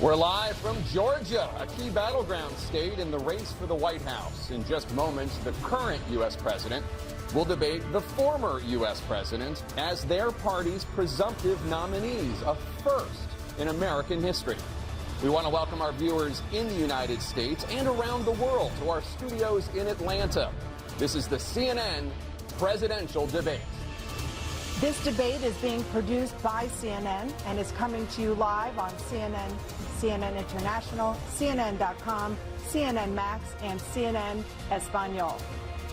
We're live from Georgia, a key battleground state in the race for the White House. In just moments, the current U.S. president will debate the former U.S. president as their party's presumptive nominees, a first in American history. We want to welcome our viewers in the United States and around the world to our studios in Atlanta. This is the CNN presidential debate. This debate is being produced by CNN and is coming to you live on CNN, CNN International, CNN.com, CNN Max, and CNN Espanol.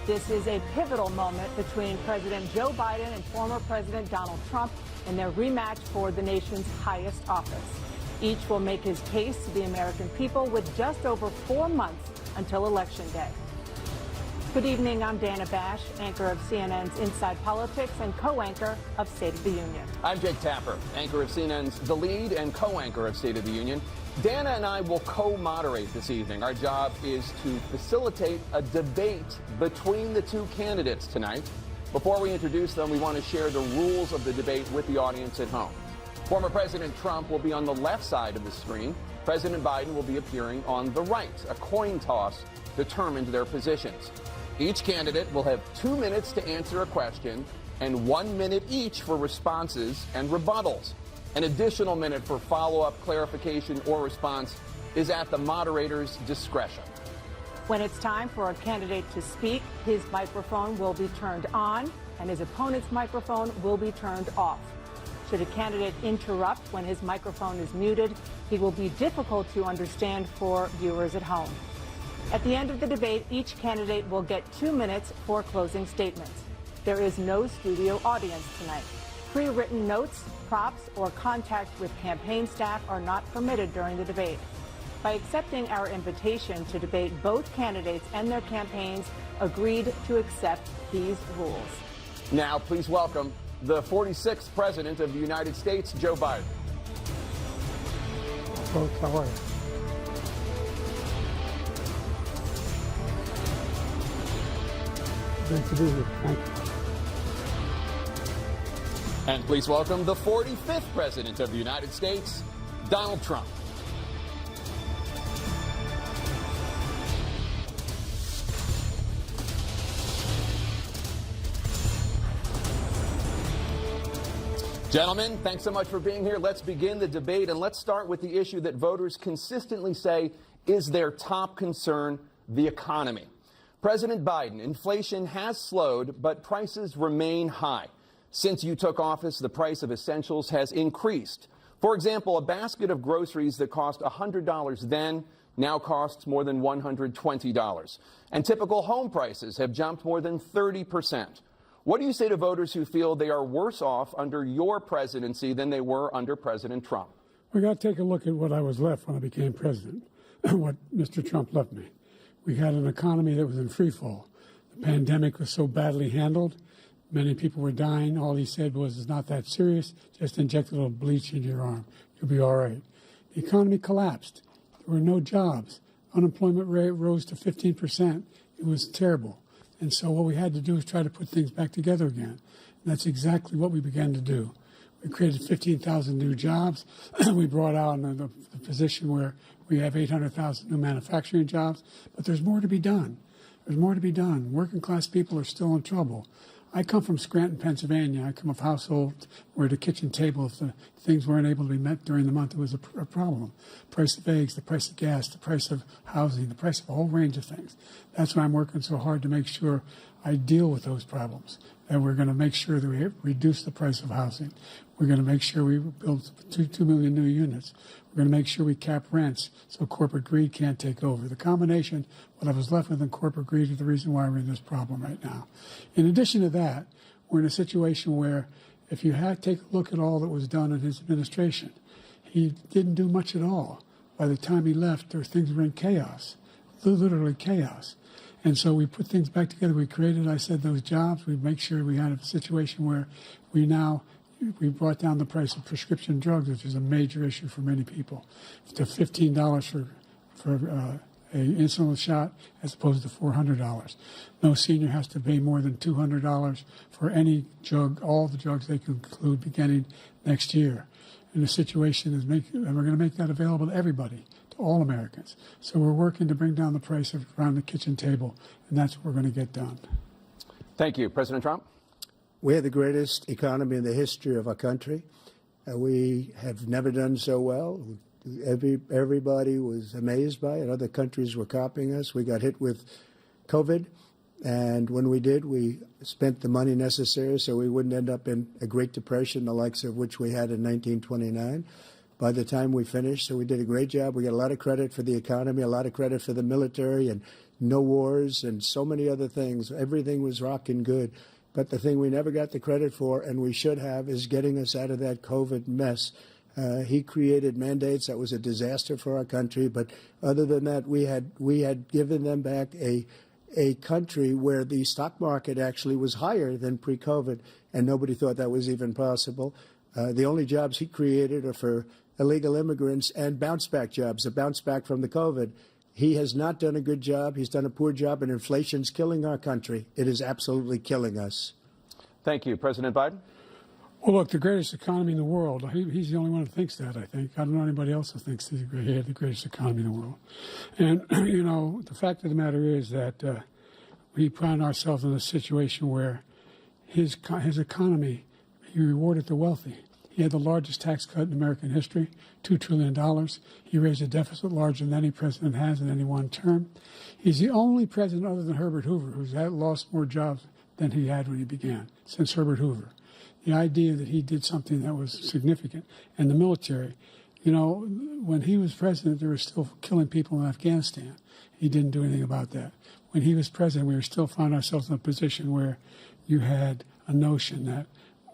This is a pivotal moment between President Joe Biden and former President Donald Trump in their rematch for the nation's highest office. Each will make his case to the American people with just over 4 months until Election Day. Good evening, I'm Dana Bash, anchor of CNN's Inside Politics and co-anchor of State of the Union. I'm Jake Tapper, anchor of CNN's The Lead and co-anchor of State of the Union. Dana and I will co-moderate this evening. Our job is to facilitate a debate between the two candidates tonight. Before we introduce them, we want to share the rules of the debate with the audience at home. Former President Trump will be on the left side of the screen. President Biden will be appearing on the right. A coin toss determined their positions. Each candidate will have 2 minutes to answer a question and 1 minute each for responses and rebuttals. An additional minute for follow-up, clarification, or response is at the moderator's discretion. When it's time for a candidate to speak, his microphone will be turned on and his opponent's microphone will be turned off. Should a candidate interrupt when his microphone is muted, he will be difficult to understand for viewers at home. At the end of the debate, each candidate will get 2 minutes for closing statements. There is no studio audience tonight. Pre-written notes, props, or contact with campaign staff are not permitted during the debate. By accepting our invitation to debate, both candidates and their campaigns agreed to accept these rules. Now, please welcome the 46th President of the United States, Joe Biden. Folks, how are you? Great to be here. Thank you. And please welcome the 45th President of the United States, Donald Trump. Gentlemen, thanks so much for being here. Let's begin the debate, and let's start with the issue that voters consistently say is their top concern, the economy. President Biden, inflation has slowed, but prices remain high. Since you took office, the price of essentials has increased. For example, a basket of groceries that cost $100 then now costs more than $120. And typical home prices have jumped more than 30%. What do you say to voters who feel they are worse off under your presidency than they were under President Trump? We got to take a look at what I was left when I became president, what Mr. Trump left me. We had an economy that was in free fall. The pandemic was so badly handled. Many people were dying. All he said was, it's not that serious. Just inject a little bleach into your arm. You'll be all right. The economy collapsed. There were no jobs. Unemployment rate rose to 15%. It was terrible. And so what we had to do is try to put things back together again. And that's exactly what we began to do. We created 15,000 new jobs. We brought out the position where we have 800,000 new manufacturing jobs. But there's more to be done. There's more to be done. Working class people are still in trouble. I come from Scranton, Pennsylvania. I come of households where the kitchen table, if the things weren't able to be met during the month, it was a problem. Price of eggs, the price of gas, the price of housing, the price of a whole range of things. That's why I'm working so hard to make sure I deal with those problems. And we're going to make sure that we reduce the price of housing. We're going to make sure we build 2 million new units. We're going to make sure we cap rents so corporate greed can't take over. The combination, what I was left with in corporate greed, is the reason why we're in this problem right now. In addition to that, we're in a situation where if you take a look at all that was done in his administration, he didn't do much at all. By the time he left, things were in chaos, literally chaos. And so we put things back together. We created, I said, those jobs. We make sure we had a situation where we brought down the price of prescription drugs, which is a major issue for many people, to $15 for an insulin shot as opposed to $400. No senior has to pay more than $200 for any drug, all the drugs they can include beginning next year. in a situation and we're going to make that available to everybody, to all Americans. So we're working to bring down the price around the kitchen table, and that's what we're going to get done. Thank you. President Trump? We have the greatest economy in the history of our country. We have never done so well. Everybody was amazed by it. Other countries were copying us. We got hit with COVID, and when we did, we spent the money necessary so we wouldn't end up in a Great Depression, the likes of which we had in 1929. By the time we finished, so we did a great job. We got a lot of credit for the economy, a lot of credit for the military, and no wars, and so many other things. Everything was rocking good. But the thing we never got the credit for, and we should have, is getting us out of that COVID mess. He created mandates that was a disaster for our country. But other than that, we had given them back a country where the stock market actually was higher than pre-COVID, and nobody thought that was even possible. The only jobs he created are for illegal immigrants and bounce-back jobs, a bounce-back from the COVID. He has not done a good job. He's done a poor job, and inflation's killing our country. It is absolutely killing us. Thank you. President Biden? Well, look, the greatest economy in the world, he's the only one who thinks that, I think. I don't know anybody else who thinks he had the greatest economy in the world. And, you know, the fact of the matter is that we find ourselves in a situation where his economy, he rewarded the wealthy. He had the largest tax cut in American history, $2 trillion. He raised a deficit larger than any president has in any one term. He's the only president other than Herbert Hoover who's lost more jobs than he had when he began, since Herbert Hoover. The idea that he did something that was significant. And the military, you know, when he was president, they were still killing people in Afghanistan. He didn't do anything about that. When he was president, we were still finding ourselves in a position where you had a notion that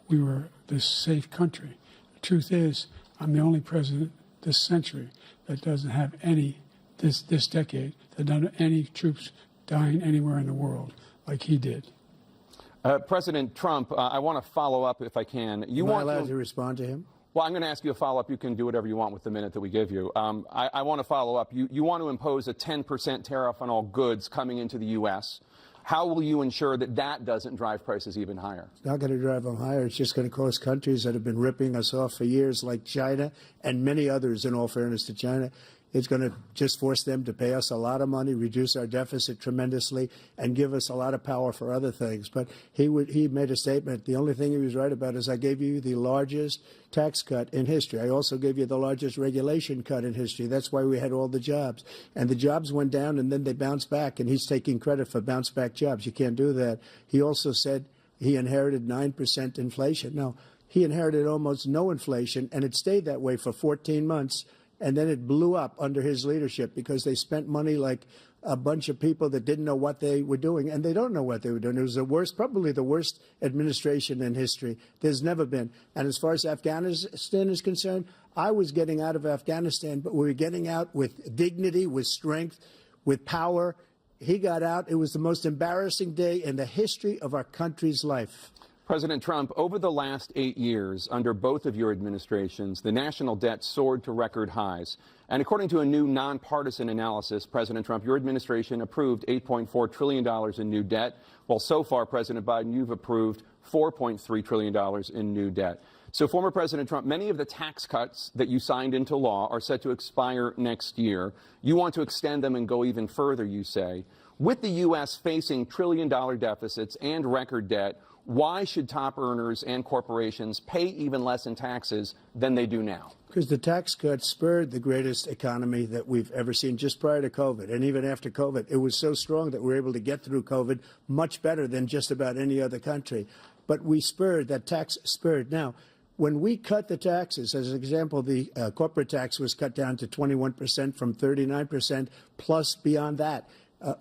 we were this safe country. The truth is, I'm the only president this century that doesn't have this decade, that doesn't have any troops dying anywhere in the world like he did. President Trump, I want to follow up if I can. Am I allowed to respond to him? Well, I'm going to ask you a follow-up. You can do whatever you want with the minute that we give you. I want to follow up. You want to impose a 10% tariff on all goods coming into the U.S. How will you ensure that that doesn't drive prices even higher? It's not going to drive them higher. It's just going to cost countries that have been ripping us off for years, like China and many others, in all fairness to China. It's going to just force them to pay us a lot of money, reduce our deficit tremendously, and give us a lot of power for other things. But he made a statement. The only thing he was right about is I gave you the largest tax cut in history. I also gave you the largest regulation cut in history. That's why we had all the jobs. And the jobs went down, and then they bounced back, and he's taking credit for bounce-back jobs. You can't do that. He also said he inherited 9% inflation. No, he inherited almost no inflation, and it stayed that way for 14 months. And then it blew up under his leadership because they spent money like a bunch of people that didn't know what they were doing. And they don't know what they were doing. It was the worst, probably the worst administration in history. There's never been. And as far as Afghanistan is concerned, I was getting out of Afghanistan, but we were getting out with dignity, with strength, with power. He got out. It was the most embarrassing day in the history of our country's life. President Trump, over the last 8 years, under both of your administrations, the national debt soared to record highs. And according to a new nonpartisan analysis, President Trump, your administration approved $8.4 trillion in new debt, while so far, President Biden, you've approved $4.3 trillion in new debt. So, former President Trump, many of the tax cuts that you signed into law are set to expire next year. You want to extend them and go even further, you say. With the U.S. facing trillion-dollar deficits and record debt, why should top earners and corporations pay even less in taxes than they do now? Because the tax cuts spurred the greatest economy that we've ever seen just prior to COVID. And even after COVID, it was so strong that we were able to get through COVID much better than just about any other country. But we spurred, that tax spurred. Now, when we cut the taxes, as an example, the corporate tax was cut down to 21% from 39%, plus beyond that.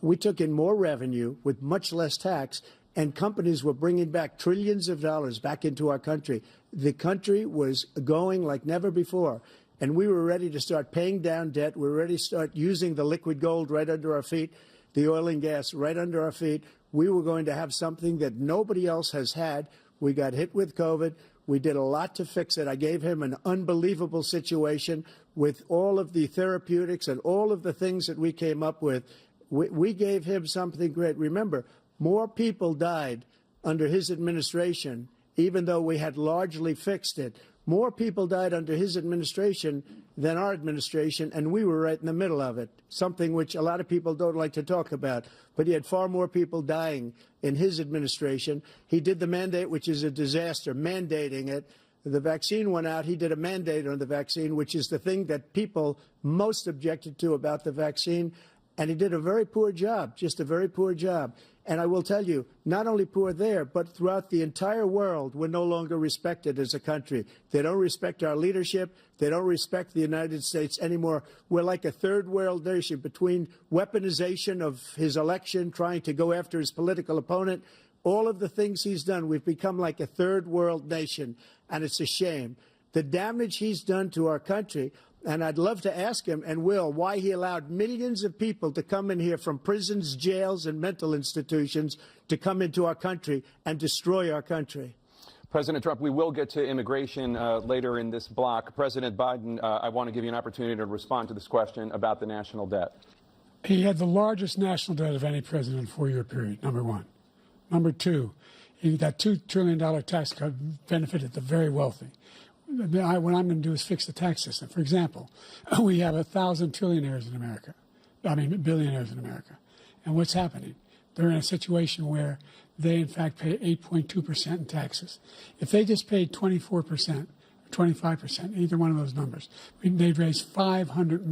We took in more revenue with much less tax, and companies were bringing back trillions of dollars back into our country. The country was going like never before, and we were ready to start paying down debt. We were ready to start using the liquid gold right under our feet, the oil and gas right under our feet. We were going to have something that nobody else has had. We got hit with COVID. We did a lot to fix it. I gave him an unbelievable situation with all of the therapeutics and all of the things that we came up with. We gave him something great. Remember, more people died under his administration even though we had largely fixed it. More people died under his administration than our administration, and we were right in the middle of it, something which a lot of people don't like to talk about. But he had far more people dying in his administration. He did the mandate, which is a disaster, mandating it. The vaccine went out. He did a mandate on the vaccine, which is the thing that people most objected to about the vaccine. And he did a very poor job, just a very poor job. And I will tell you, not only poor there, but throughout the entire world, we're no longer respected as a country. They don't respect our leadership. They don't respect the United States anymore. We're like a third world nation between weaponization of his election, trying to go after his political opponent. All of the things he's done, we've become like a third world nation, and it's a shame. The damage he's done to our country, and I'd love to ask him, and will, why he allowed millions of people to come in here from prisons, jails, and mental institutions to come into our country and destroy our country. President Trump, we will get to immigration later in this block. President Biden, I want to give you an opportunity to respond to this question about the national debt. He had the largest national debt of any president in a 4-year period, number one. Number two, that $2 trillion tax cut benefited the very wealthy. What I'm going to do is fix the tax system. For example, we have 1,000 trillionaires in America. Billionaires in America. And what's happening? They're in a situation where they, in fact, pay 8.2% in taxes. If they just paid 24%, 25%, either one of those numbers, they'd raise $500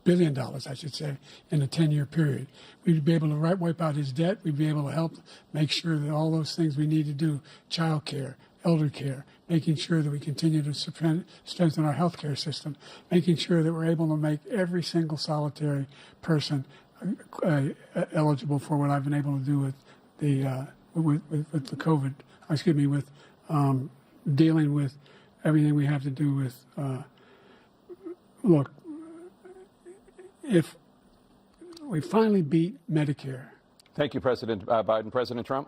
billion, I should say, in a 10-year period. We'd be able to wipe out his debt. We'd be able to help make sure that all those things we need to do, child care, elder care, making sure that we continue to strengthen our health care system, making sure that we're able to make every single solitary person eligible for what I've been able to do with the with the COVID, with dealing with everything we have to do with, look, if we finally beat Medicare. Thank you, President Biden. President Trump?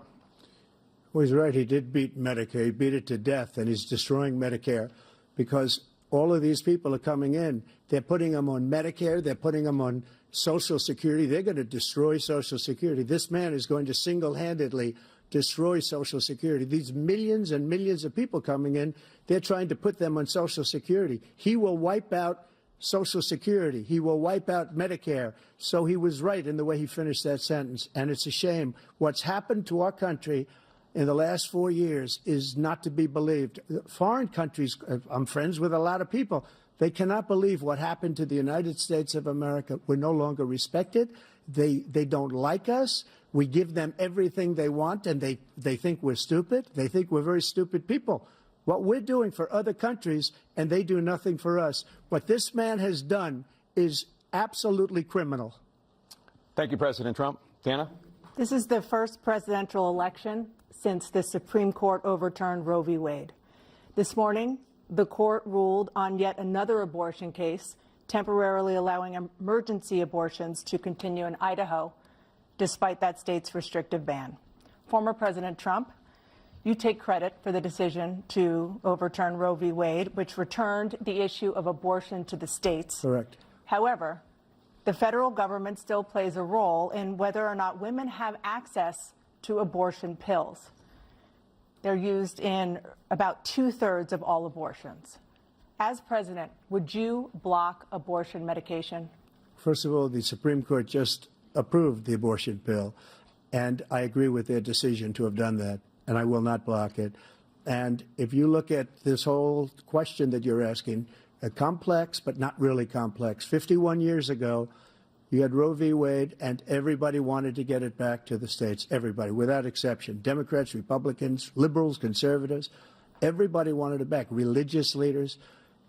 Well, he's right. He did beat Medicare. He beat it to death, and he's destroying Medicare because all of these people are coming in. They're putting them on Medicare. They're putting them on Social Security. They're going to destroy Social Security. This man is going to single-handedly destroy Social Security. These millions and millions of people coming in, they're trying to put them on Social Security. He will wipe out Social Security. He will wipe out Medicare. So he was right in the way he finished that sentence. And it's a shame. What's happened to our country in the last 4 years is not to be believed. Foreign countries, I'm friends with a lot of people, they cannot believe what happened to the United States of America. We're no longer respected. They don't like us. We give them everything they want, and they think we're stupid. They think we're very stupid people. What we're doing for other countries, and they do nothing for us. What this man has done is absolutely criminal. Thank you, President Trump. Dana? This is the first presidential election since the Supreme Court overturned Roe v. Wade. This morning, the court ruled on yet another abortion case, temporarily allowing emergency abortions to continue in Idaho, despite that state's restrictive ban. Former President Trump, you take credit for the decision to overturn Roe v. Wade, which returned the issue of abortion to the states. Correct. However, the federal government still plays a role in whether or not women have access to abortion pills. They're used in about 2/3 of all abortions. As president, would you block abortion medication? First of all, the Supreme Court just approved the abortion bill, and I agree with their decision to have done that, and I will not block it. And if you look at this whole question that you're asking, complex but not really complex. 51 years ago, you had Roe v. Wade, and everybody wanted to get it back to the states. Everybody, without exception. Democrats, Republicans, liberals, conservatives. Everybody wanted it back. Religious leaders.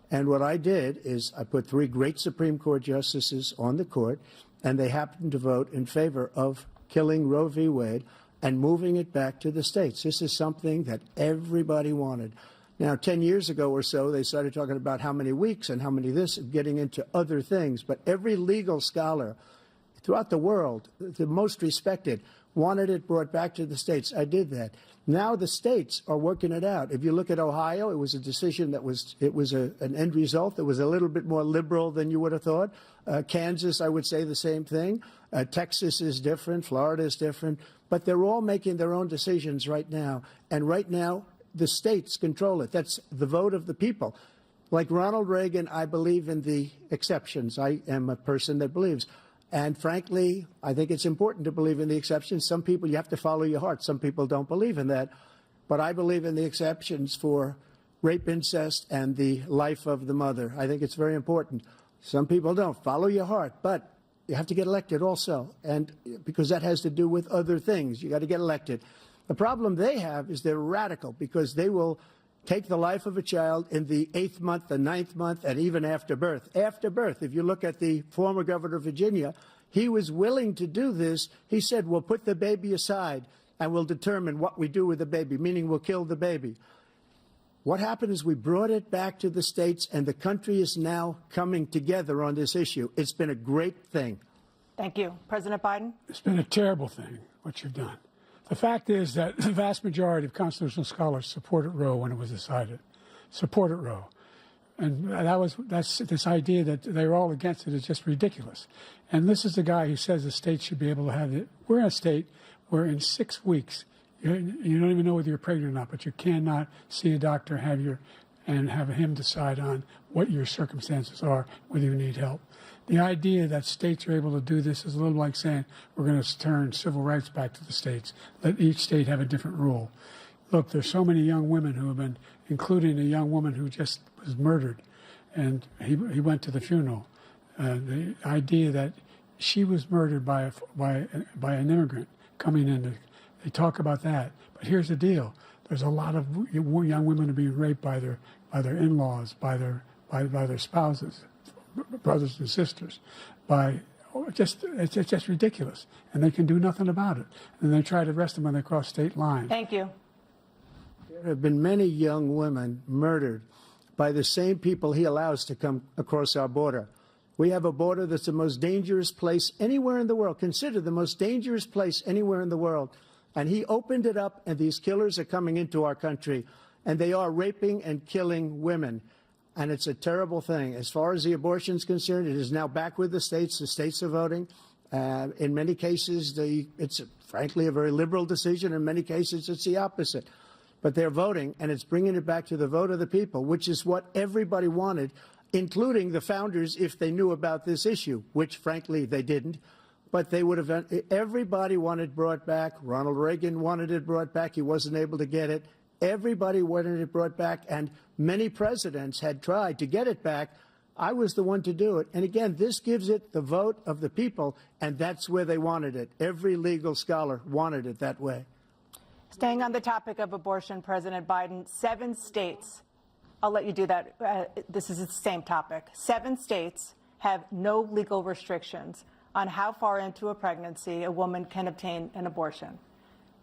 And what I did is I put 3 great Supreme Court justices on the court, and they happened to vote in favor of killing Roe v. Wade and moving it back to the states. This is something that everybody wanted. Now, 10 years ago or so, they started talking about how many weeks and how many this, getting into other things. But every legal scholar throughout the world, the most respected, wanted it brought back to the states. I did that. Now the states are working it out. If you look at Ohio, it was a decision that was an end result that was a little bit more liberal than you would have thought. Kansas, I would say the same thing. Texas is different. Florida is different. But they're all making their own decisions right now. And right now, the states control it. That's the vote of the people. Like Ronald Reagan, I believe in the exceptions. I am a person that believes. And frankly, I think it's important to believe in the exceptions. Some people, you have to follow your heart. Some people don't believe in that. But I believe in the exceptions for rape, incest, and the life of the mother. I think it's very important. Some people don't. Follow your heart. But you have to get elected also. And because that has to do with other things. You got to get elected. The problem they have is they're radical because they will take the life of a child in the 8th month, the 9th month, and even after birth. After birth, if you look at the former governor of Virginia, he was willing to do this. He said, we'll put the baby aside and we'll determine what we do with the baby, meaning we'll kill the baby. What happened is we brought it back to the states, and the country is now coming together on this issue. It's been a great thing. Thank you. President Biden? It's been a terrible thing, what you've done. The fact is that the vast majority of constitutional scholars supported Roe when it was decided, supported Roe. And that's this idea that they're all against it is just ridiculous. And this is the guy who says the state should be able to have it. We're in a state where in 6 weeks, you don't even know whether you're pregnant or not, but you cannot see a doctor and have him decide on what your circumstances are, whether you need help. The idea that states are able to do this is a little like saying we're going to turn civil rights back to the states, let each state have a different rule. Look, there's so many young women who have been, including a young woman who just was murdered, and he went to the funeral. The idea that she was murdered by an immigrant coming in, they talk about that. But here's the deal: there's a lot of young women who are being raped by their in-laws, by their spouses, brothers and sisters, it's just ridiculous, and they can do nothing about it. And they try to arrest them when they cross state lines. Thank you. There have been many young women murdered by the same people he allows to come across our border. We have a border that's the most dangerous place anywhere in the world, considered the most dangerous place anywhere in the world. And he opened it up, and these killers are coming into our country, and they are raping and killing women. And it's a terrible thing. As far as the abortion is concerned, it is now back with the states. The states are voting. In many cases, it's frankly a very liberal decision. In many cases, it's the opposite. But they're voting, and it's bringing it back to the vote of the people, which is what everybody wanted, including the founders, if they knew about this issue, which, frankly, they didn't. But they would have. Everybody wanted it brought back. Ronald Reagan wanted it brought back. He wasn't able to get it. Everybody wanted it brought back, and many presidents had tried to get it back. I was the one to do it. And again, this gives it the vote of the people, and that's where they wanted it. Every legal scholar wanted it that way. Staying on the topic of abortion, President Biden, 7 states, I'll let you do that. This is the same topic. 7 states have no legal restrictions on how far into a pregnancy a woman can obtain an abortion.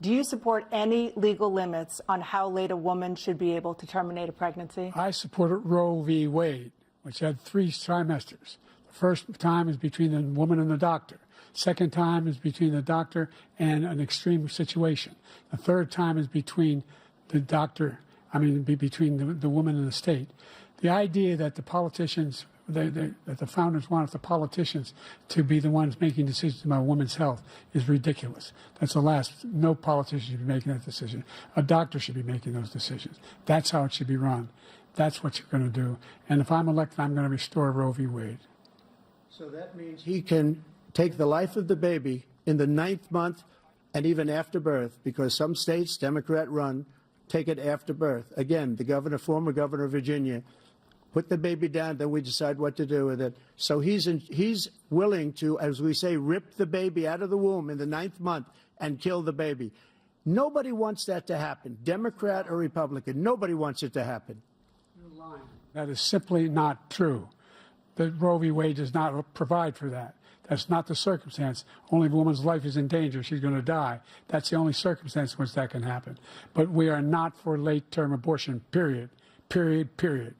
Do you support any legal limits on how late a woman should be able to terminate a pregnancy? I supported Roe v. Wade, which had 3 trimesters. The first time is between the woman and the doctor. Second time is between the doctor and an extreme situation. The third time is between the doctor, between the woman and the state. The idea that the politicians, that the founders wanted the politicians to be the ones making decisions about women's health is ridiculous. That's the last. No politician should be making that decision. A doctor should be making those decisions. That's how it should be run. That's what you're going to do. And if I'm elected, I'm going to restore Roe v. Wade. So that means he can take the life of the baby in the 9th month and even after birth, because some states, Democrat run, take it after birth. Again, the former governor of Virginia, put the baby down, then we decide what to do with it. So he's willing to, as we say, rip the baby out of the womb in the 9th month and kill the baby. Nobody wants that to happen, Democrat or Republican. Nobody wants it to happen. That is simply not true. The Roe v. Wade does not provide for that. That's not the circumstance. Only if a woman's life is in danger, she's going to die. That's the only circumstance in which that can happen. But we are not for late-term abortion, period. Period, period.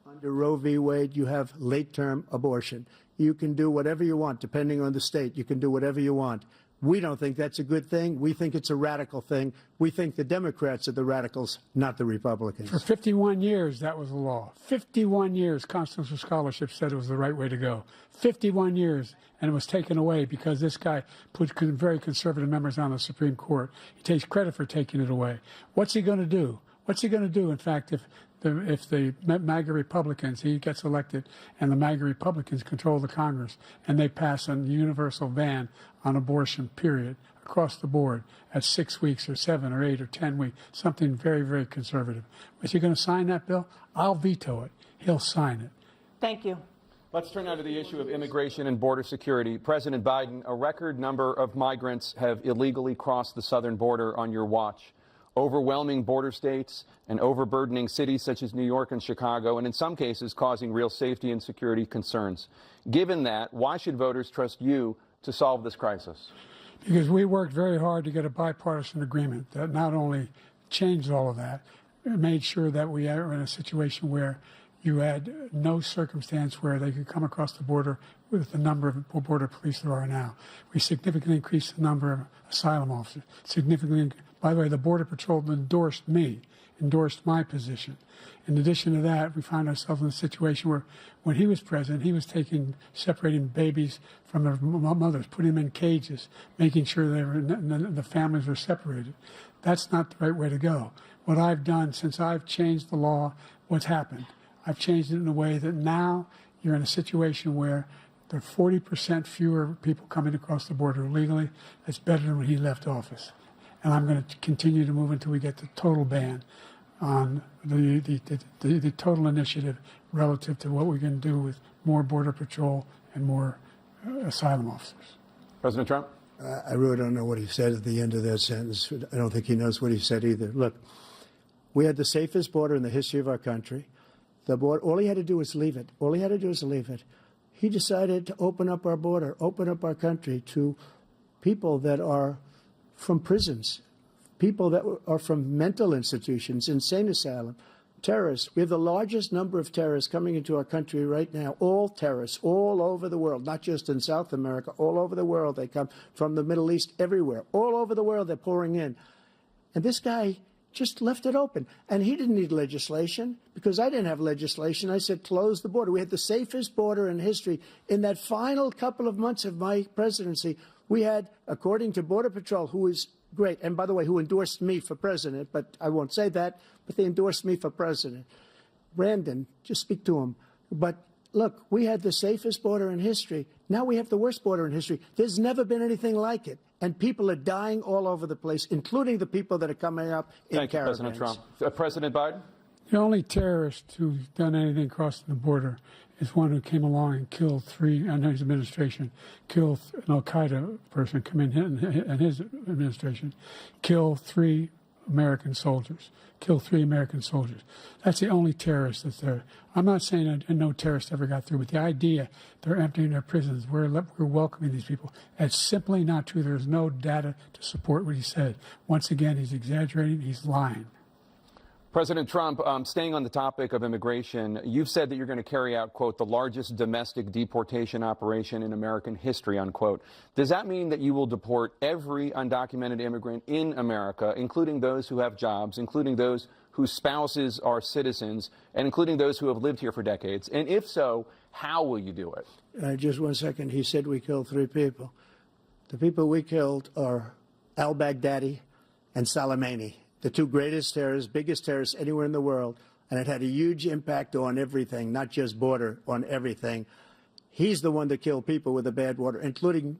Under Roe v. Wade, you have late-term abortion. You can do whatever you want, depending on the state. You can do whatever you want. We don't think that's a good thing. We think it's a radical thing. We think the Democrats are the radicals, not the Republicans. For 51 years, that was the law. 51 years, constitutional scholarship said it was the right way to go. 51 years, and it was taken away because this guy put very conservative members on the Supreme Court. He takes credit for taking it away. What's he going to do? What's he going to do, in fact, if the MAGA Republicans, he gets elected, and the MAGA Republicans control the Congress, and they pass a universal ban on abortion, period, across the board at 6 weeks or 7 or 8 or 10 weeks, something very, very conservative. Is he going to sign that bill? I'll veto it. He'll sign it. Thank you. Let's turn now to the issue of immigration and border security. President Biden, a record number of migrants have illegally crossed the southern border on your watch. Overwhelming border states and overburdening cities such as New York and Chicago, and in some cases causing real safety and security concerns. Given that, why should voters trust you to solve this crisis? Because we worked very hard to get a bipartisan agreement that not only changed all of that, it made sure that we are in a situation where you had no circumstance where they could come across the border with the number of border police there are now. We significantly increased the number of asylum officers. By the way, the Border Patrol endorsed my position. In addition to that, we found ourselves in a situation where when he was president, he was separating babies from their mothers, putting them in cages, making sure the families were separated. That's not the right way to go. What I've done since I've changed the law, what's happened? I've changed it in a way that now you're in a situation where there are 40% fewer people coming across the border illegally. That's better than when he left office. And I'm going to continue to move until we get the total ban on the total initiative relative to what we're going to do with more Border Patrol and more asylum officers. President Trump? I really don't know what he said at the end of that sentence. I don't think he knows what he said either. Look, we had the safest border in the history of our country. The border, all he had to do was leave it. All he had to do was leave it. He decided to open up our border, open up our country to people that are from prisons, people that are from mental institutions, insane asylum, terrorists. We have the largest number of terrorists coming into our country right now, all terrorists, all over the world, not just in South America, all over the world. They come from the Middle East, everywhere. All over the world, they're pouring in. And this guy just left it open. And he didn't need legislation because I didn't have legislation. I said, close the border. We had the safest border in history. In that final couple of months of my presidency, we had, according to Border Patrol, who is great, and by the way, who endorsed me for president, but I won't say that, but they endorsed me for president. Brandon, just speak to him. But look, we had the safest border in history. Now we have the worst border in history. There's never been anything like it. And people are dying all over the place, including the people that are coming up in caravans. Thank you, President Trump. President Biden? The only terrorist who's done anything crossing the border is one who came along and killed three, under his administration, killed an al-Qaeda person come in his administration, killed 3 American soldiers. That's the only terrorist that's there. I'm not saying no terrorist ever got through, but the idea they're emptying their prisons, we're welcoming these people, that's simply not true. There's no data to support what he said. Once again, he's exaggerating, he's lying. President Trump, staying on the topic of immigration, you've said that you're going to carry out, quote, the largest domestic deportation operation in American history, unquote. Does that mean that you will deport every undocumented immigrant in America, including those who have jobs, including those whose spouses are citizens, and including those who have lived here for decades? And if so, how will you do it? Just 1 second. He said we killed 3 people. The people we killed are al-Baghdadi and Soleimani, the 2 greatest terrorists, biggest terrorists anywhere in the world, and it had a huge impact on everything, not just border, on everything. He's the one that killed people with the bad water, including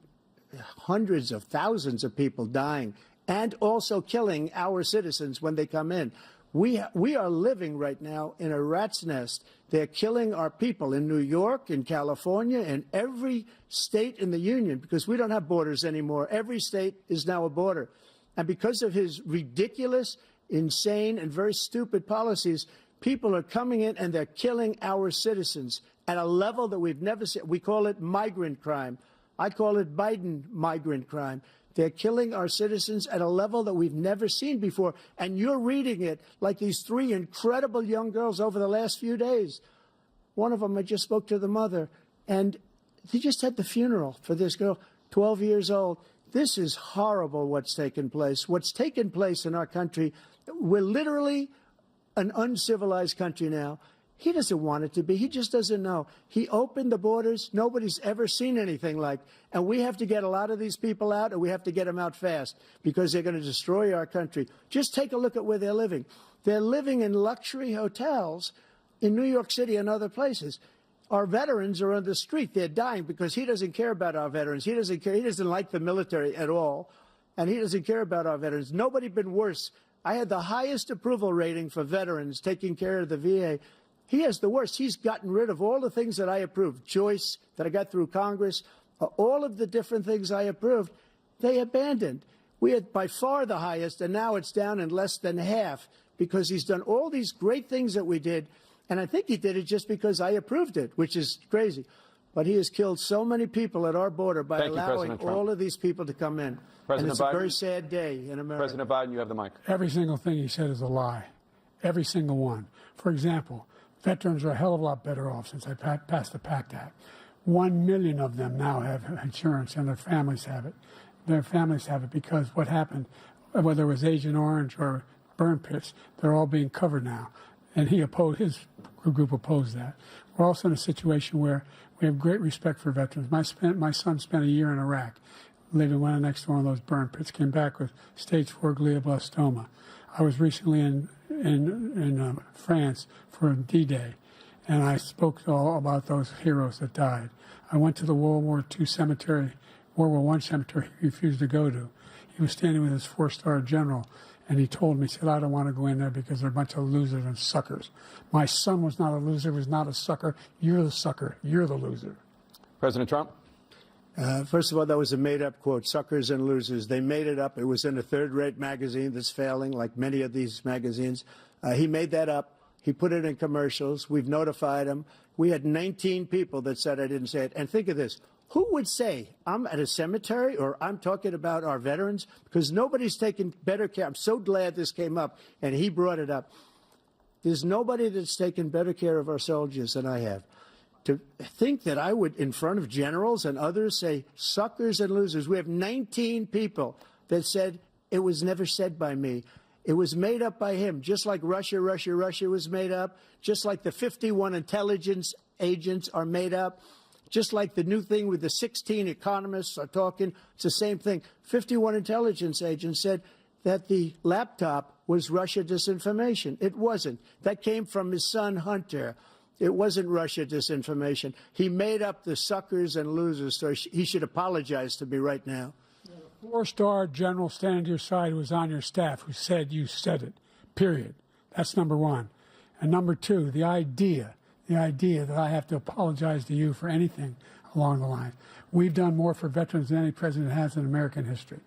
hundreds of thousands of people dying, and also killing our citizens when they come in. We are living right now in a rat's nest. They're killing our people in New York, in California, in every state in the union, because we don't have borders anymore. Every state is now a border. And because of his ridiculous, insane, and very stupid policies, people are coming in and they're killing our citizens at a level that we've never seen. We call it migrant crime. I call it Biden migrant crime. They're killing our citizens at a level that we've never seen before. And you're reading it like these 3 incredible young girls over the last few days. One of them, I just spoke to the mother, and they just had the funeral for this girl, 12 years old. This is horrible what's taken place. What's taken place in our country, we're literally an uncivilized country now. He doesn't want it to be. He just doesn't know. He opened the borders. Nobody's ever seen anything like. And we have to get a lot of these people out, and we have to get them out fast because they're going to destroy our country. Just take a look at where they're living. They're living in luxury hotels in New York City and other places. Our veterans are on the street. They're dying because he doesn't care about our veterans. He doesn't care. He doesn't like the military at all, and he doesn't care about our veterans. Nobody been worse. I had the highest approval rating for veterans taking care of the VA. He has the worst. He's gotten rid of all the things that I approved. Choice that I got through Congress, all of the different things I approved, they abandoned. We had by far the highest, and now it's down in less than half because he's done all these great things that we did. And I think he did it just because I approved it, which is crazy. But he has killed so many people at our border by allowing all of these people to come in. And it's a very sad day in America. President Biden, you have the mic. Every single thing he said is a lie. Every single one. For example, veterans are a hell of a lot better off since I passed the PACT Act. 1 million of them now have insurance, and their families have it. Their families have it because what happened, whether it was Agent Orange or burn pits, they're all being covered now. And his group opposed that. We're also in a situation where we have great respect for veterans. My son spent a year in Iraq, living right next to one of those burn pits, came back with stage 4 glioblastoma. I was recently in France for D-Day, and I spoke all about those heroes that died. I went to the World War I cemetery he refused to go to. He was standing with his 4-star general, and he told me, he said, I don't want to go in there because they're a bunch of losers and suckers. My son was not a loser, was not a sucker. You're the sucker. You're the loser. President Trump? First of all, that was a made-up quote, suckers and losers. They made it up. It was in a third-rate magazine that's failing, like many of these magazines. He made that up. He put it in commercials. We've notified him. We had 19 people that said I didn't say it. And think of this. Who would say I'm at a cemetery or I'm talking about our veterans? Because nobody's taken better care. I'm so glad this came up, and he brought it up. There's nobody that's taken better care of our soldiers than I have. To think that I would, in front of generals and others, say suckers and losers. We have 19 people that said it was never said by me. It was made up by him, just like Russia was made up, just like the 51 intelligence agents are made up. Just like the new thing with the 16 economists are talking, it's the same thing. 51 intelligence agents said that the laptop was Russia disinformation. It wasn't. That came from his son, Hunter. It wasn't Russia disinformation. He made up the suckers and losers, so he should apologize to me right now. 4-star general standing to your side who was on your staff who said you said it, period. That's number one. And number two, the idea that I have to apologize to you for anything along the line. We've done more for veterans than any president has in American history.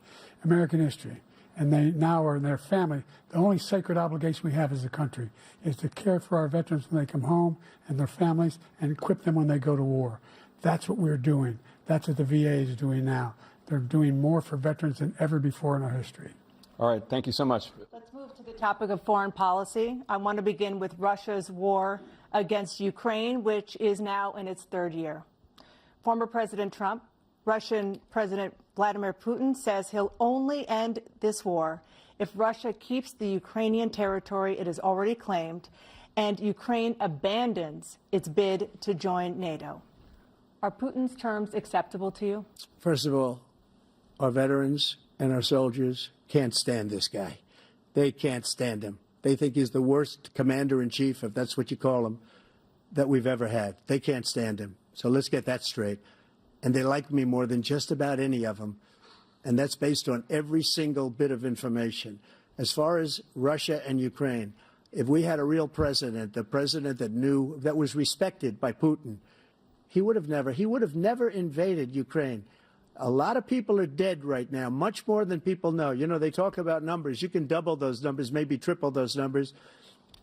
And they now are in their family. The only sacred obligation we have as a country is to care for our veterans when they come home and their families and equip them when they go to war. That's what we're doing. That's what the VA is doing now. They're doing more for veterans than ever before in our history. All right. Thank you so much. Let's move to the topic of foreign policy. I want to begin with Russia's war against Ukraine, which is now in its 3rd year. Former President Trump, Russian President Vladimir Putin says he'll only end this war if Russia keeps the Ukrainian territory it has already claimed and Ukraine abandons its bid to join NATO. Are Putin's terms acceptable to you? First of all, our veterans and our soldiers can't stand this guy. They can't stand him. They think he's the worst commander-in-chief, if that's what you call him, that we've ever had. They can't stand him. So let's get that straight. And they like me more than just about any of them. And that's based on every single bit of information. As far as Russia and Ukraine, if we had a real president, a president that knew, that was respected by Putin, he would have never invaded Ukraine. A lot of people are dead right now, much more than people know. You know, they talk about numbers. You can double those numbers, maybe triple those numbers.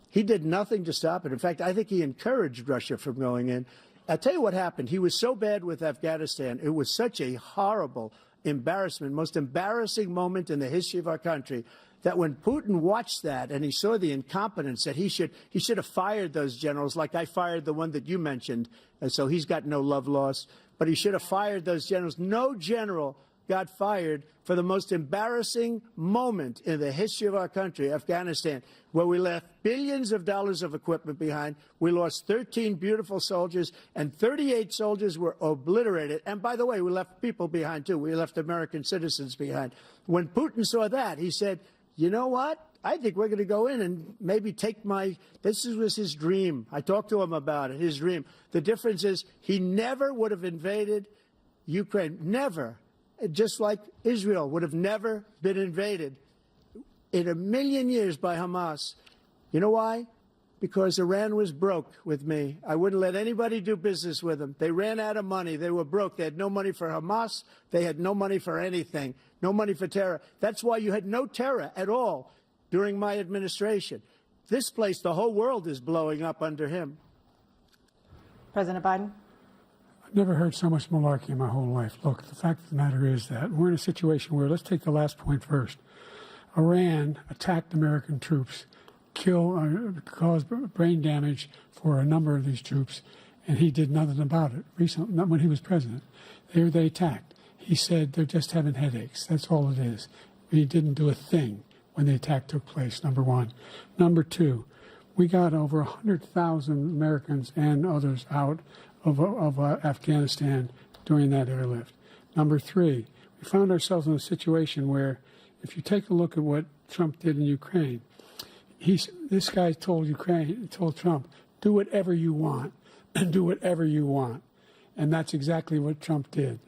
He did nothing to stop it. In fact, I think he encouraged Russia from going in. I'll tell you what happened. He was so bad with Afghanistan. It was such a horrible embarrassment, most embarrassing moment in the history of our country, that when Putin watched that and he saw the incompetence, that he should have fired those generals, like I fired the one that you mentioned. And so he's got no love lost. But he should have fired those generals. No general got fired for the most embarrassing moment in the history of our country, Afghanistan, where we left billions of dollars of equipment behind. We lost 13 beautiful soldiers, and 38 soldiers were obliterated. And by the way, we left people behind, too. We left American citizens behind. When Putin saw that, he said, you know what? I think we're going to go in and maybe take this was his dream. I talked to him about it, his dream. The difference is he never would have invaded Ukraine. Never. Just like Israel would have never been invaded in a million years by Hamas. You know why? Because Iran was broke with me. I wouldn't let anybody do business with them. They ran out of money. They were broke. They had no money for Hamas. They had no money for anything, no money for terror. That's why you had no terror at all during my administration. This place, the whole world is blowing up under him. President Biden? I've never heard so much malarkey in my whole life. Look, the fact of the matter is that we're in a situation where, let's take the last point first. Iran attacked American troops, caused brain damage for a number of these troops, and he did nothing about it. Recently, not when he was president. They attacked. He said they're just having headaches. That's all it is. He didn't do a thing when the attack took place, number one. Number two, we got over 100,000 Americans and others out of Afghanistan during that airlift. Number three, we found ourselves in a situation where, if you take a look at what Trump did in Ukraine, this guy told Trump, do whatever you want, do whatever you want. And that's exactly what Trump did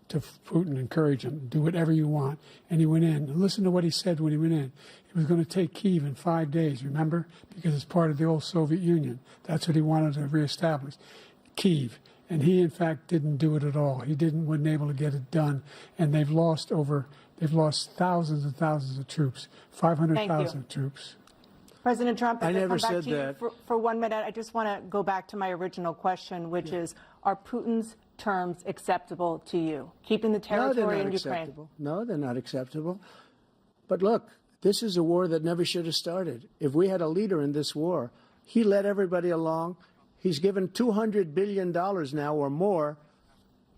to Putin, encourage him, do whatever you want. And he went in. And listen to what he said when he went in. He was going to take Kyiv in 5 days, remember? Because it's part of the old Soviet Union. That's what he wanted to reestablish, Kyiv. And he, in fact, didn't do it at all. He wasn't able to get it done. And they've lost thousands and thousands of troops, 500,000 troops. President Trump, I if never come back said to you that. for 1 minute, I just want to go back to my original question, which is, are Putin's terms acceptable to you? Keeping the territory in Ukraine? Acceptable. No, they're not acceptable. But look, this is a war that never should have started. If we had a leader in this war, he led everybody along. He's given $200 billion now or more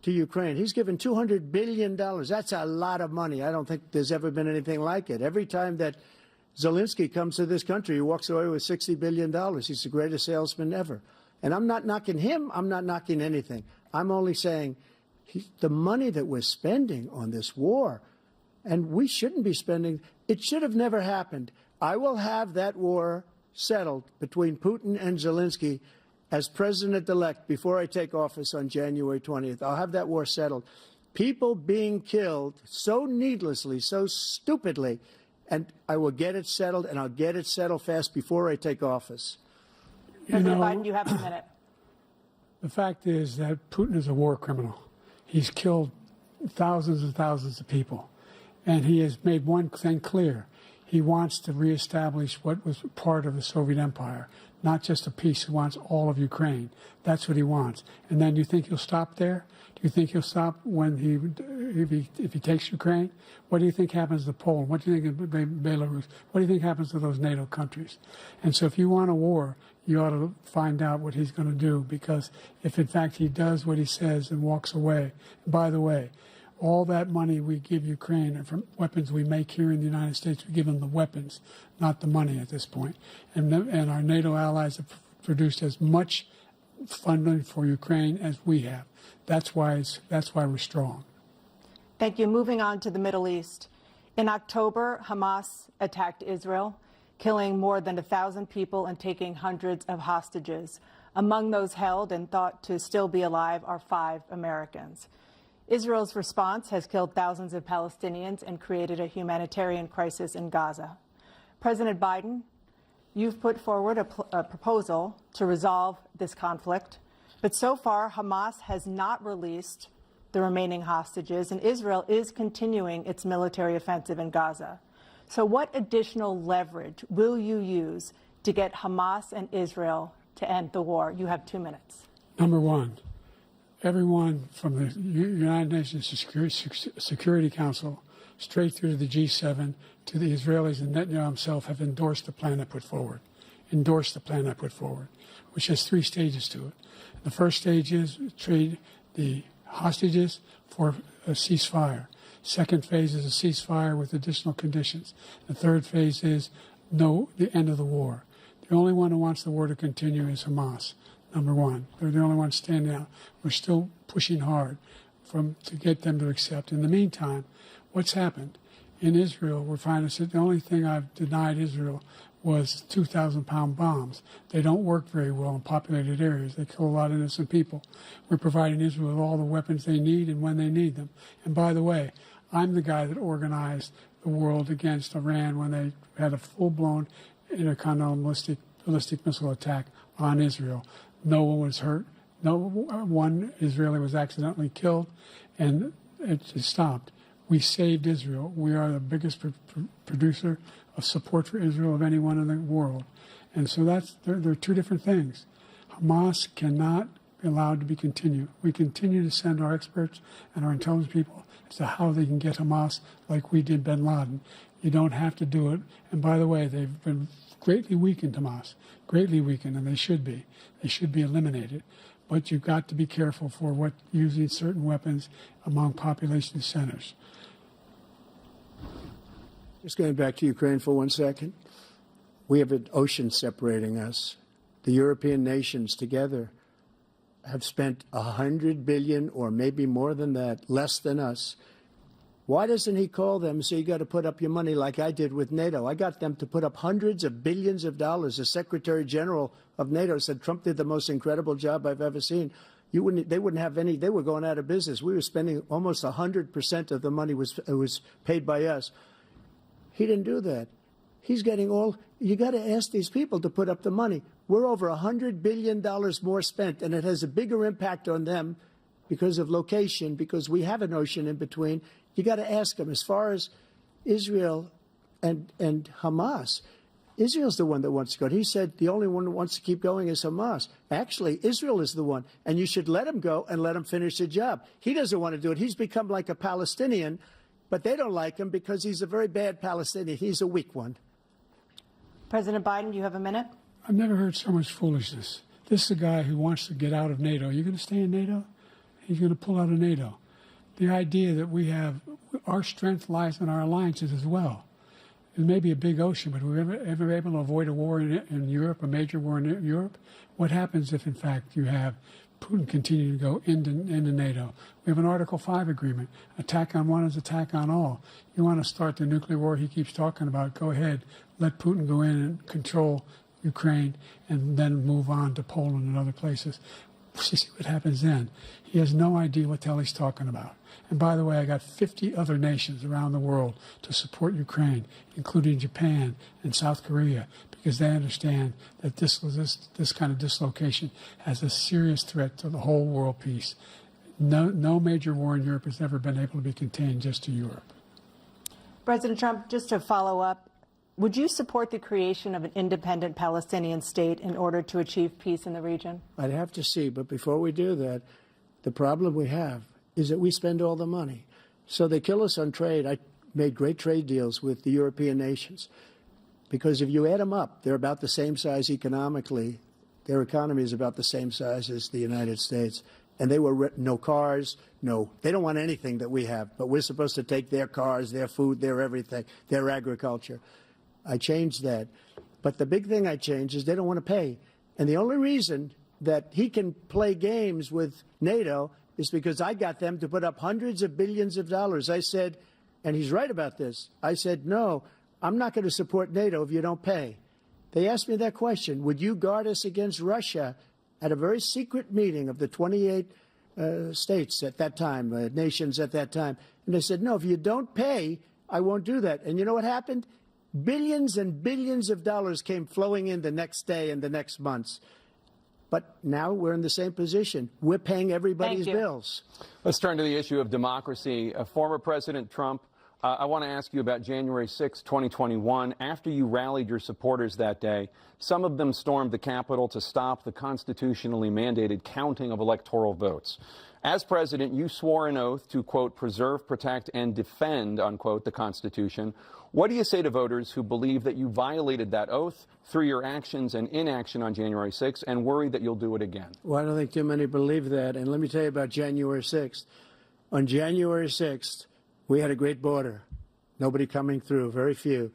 to Ukraine. He's given $200 billion. That's a lot of money. I don't think there's ever been anything like it. Every time that Zelensky comes to this country, he walks away with $60 billion. He's the greatest salesman ever. And I'm not knocking him. I'm not knocking anything. I'm only saying the money that we're spending on this war, and we shouldn't be spending, it should have never happened. I will have that war settled between Putin and Zelensky as president-elect before I take office on January 20th. I'll have that war settled. People being killed so needlessly, so stupidly, and I will get it settled, and I'll get it settled fast before I take office. President Biden, you have a minute. The fact is that Putin is a war criminal. He's killed thousands and thousands of people. And he has made one thing clear. He wants to reestablish what was part of the Soviet Empire, not just a piece. He wants all of Ukraine. That's what he wants. And then you think he'll stop there? Do you think he'll stop if he takes Ukraine? What do you think happens to Poland? What do you think of Belarus? What do you think happens to those NATO countries? And so if you want a war, you ought to find out what he's going to do, because if in fact he does what he says and walks away, and by the way, all that money we give Ukraine are from weapons we make here in the United States. We give them the weapons, not the money at this point. And our NATO allies have produced as much funding for Ukraine as we have. That's why we're strong. Thank you. Moving on to the Middle East. In October, Hamas attacked Israel, killing more than 1,000 people and taking hundreds of hostages. Among those held and thought to still be alive are 5 Americans. Israel's response has killed thousands of Palestinians and created a humanitarian crisis in Gaza. President Biden, you've put forward a proposal to resolve this conflict, but so far Hamas has not released the remaining hostages, and Israel is continuing its military offensive in Gaza. So what additional leverage will you use to get Hamas and Israel to end the war? You have 2 minutes. Number one, everyone from the United Nations Security Council straight through to the G7 to the Israelis and Netanyahu himself have endorsed the plan I put forward. Which has 3 stages to it. The first stage is trade the hostages for a ceasefire. Second phase is a ceasefire with additional conditions. The third phase is the end of the war. The only one who wants the war to continue is Hamas. Number one, they're the only ones standing out. We're still pushing hard to get them to accept. In the meantime, what's happened? in Israel, we're finding that the only thing I've denied Israel was 2,000-pound bombs. They don't work very well in populated areas. They kill a lot of innocent people. We're providing Israel with all the weapons they need and when they need them. And by the way, I'm the guy that organized the world against Iran when they had a full-blown intercontinental ballistic missile attack on Israel. No one was hurt. No one Israeli was accidentally killed, and it just stopped. We saved Israel. We are the biggest producer of support for Israel of anyone in the world. And so there are two different things. Hamas cannot be allowed to be continued. We continue to send our experts and our intelligence people as to how they can get Hamas like we did bin Laden. You don't have to do it. And by the way, they've been greatly weakened, Hamas, greatly weakened, and they should be. They should be eliminated. But you've got to be careful for using certain weapons among population centers. Just going back to Ukraine for 1 second. We have an ocean separating us. The European nations together have spent $100 billion, or maybe more than that, less than us. Why doesn't he call them and say, you got to put up your money like I did with NATO? I got them to put up hundreds of billions of dollars. The Secretary General of NATO said Trump did the most incredible job I've ever seen. They wouldn't have any. They were going out of business. We were spending almost 100% of the money was paid by us. He didn't do that. He's getting all. You got to ask these people to put up the money. We're over $100 billion more spent, and it has a bigger impact on them because of location, because we have an ocean in between. You got to ask them. As far as Israel and Hamas, Israel's the one that wants to go. He said the only one that wants to keep going is Hamas. Actually, Israel is the one, and you should let him go and let him finish the job. He doesn't want to do it. He's become like a Palestinian, but they don't like him because he's a very bad Palestinian. He's a weak one. President Biden, you have a minute. I've never heard so much foolishness. This is a guy who wants to get out of NATO. You're going to stay in NATO? He's going to pull out of NATO. The idea that we have, our strength lies in our alliances as well. It may be a big ocean, but we're ever able to avoid a war in Europe, a major war in Europe? What happens if, in fact, you have Putin continue to go into NATO? We have an Article 5 agreement. Attack on one is attack on all. You want to start the nuclear war he keeps talking about, go ahead. Let Putin go in and control Ukraine and then move on to Poland and other places. See what happens then. He has no idea what the hell he's talking about. And by the way, I got 50 other nations around the world to support Ukraine, including Japan and South Korea, because they understand that this kind of dislocation has a serious threat to the whole world peace. No major war in Europe has ever been able to be contained just to Europe. President Trump, just to follow up, would you support the creation of an independent Palestinian state in order to achieve peace in the region? I'd have to see, but before we do that, the problem we have is that we spend all the money. So they kill us on trade. I made great trade deals with the European nations because if you add them up, they're about the same size economically. Their economy is about the same size as the United States. And they were no cars, they don't want anything that we have, but we're supposed to take their cars, their food, their everything, their agriculture. I changed that. But the big thing I changed is they don't want to pay. And the only reason that he can play games with NATO is because I got them to put up hundreds of billions of dollars. I said, and he's right about this, I said, no, I'm not going to support NATO if you don't pay. They asked me that question, would you guard us against Russia at a very secret meeting of the 28 states at that time, nations at that time. And they said, no, if you don't pay, I won't do that. And you know what happened? Billions and billions of dollars came flowing in the next day and the next months. But now we're in the same position. We're paying everybody's bills. Let's turn to the issue of democracy. Former President Trump, I want to ask you about January 6, 2021. After you rallied your supporters that day, some of them stormed the Capitol to stop the constitutionally mandated counting of electoral votes. As president, you swore an oath to, quote, preserve, protect, and defend, unquote, the Constitution. What do you say to voters who believe that you violated that oath through your actions and inaction on January 6th and worry that you'll do it again? Well, I don't think too many believe that. And let me tell you about January 6th. On January 6th, we had a great border. Nobody coming through, very few.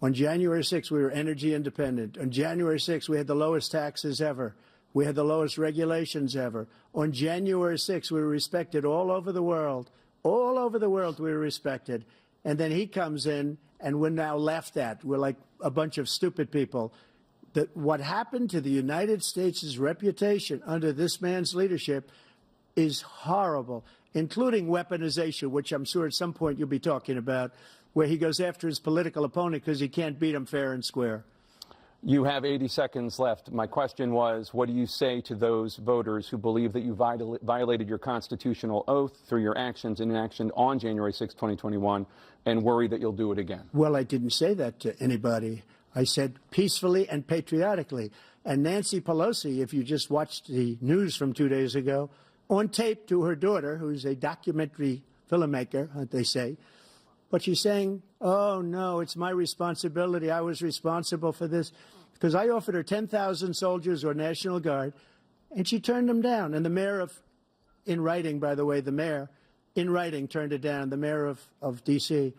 On January 6th, we were energy independent. On January 6th, we had the lowest taxes ever. We had the lowest regulations ever. On January 6th, we were respected all over the world. All over the world, we were respected. and then he comes in, and we're now laughed at. We're like a bunch of stupid people. That what happened to the United States' reputation under this man's leadership is horrible, including weaponization, which I'm sure at some point you'll be talking about, where he goes after his political opponent because he can't beat him fair and square. You have 80 seconds left. My question was, what do you say to those voters who believe that you violated your constitutional oath through your actions and inaction on January 6, 2021, and worry that you'll do it again? Well, I didn't say that to anybody. I said peacefully and patriotically. And Nancy Pelosi, if you just watched the news from 2 days ago, on tape to her daughter, who's a documentary filmmaker, they say, but she's saying, oh, no, it's my responsibility. I was responsible for this. Because I offered her 10,000 soldiers or National Guard, and she turned them down. And the mayor in writing, by the way, the mayor, in writing, turned it down, the mayor of D.C.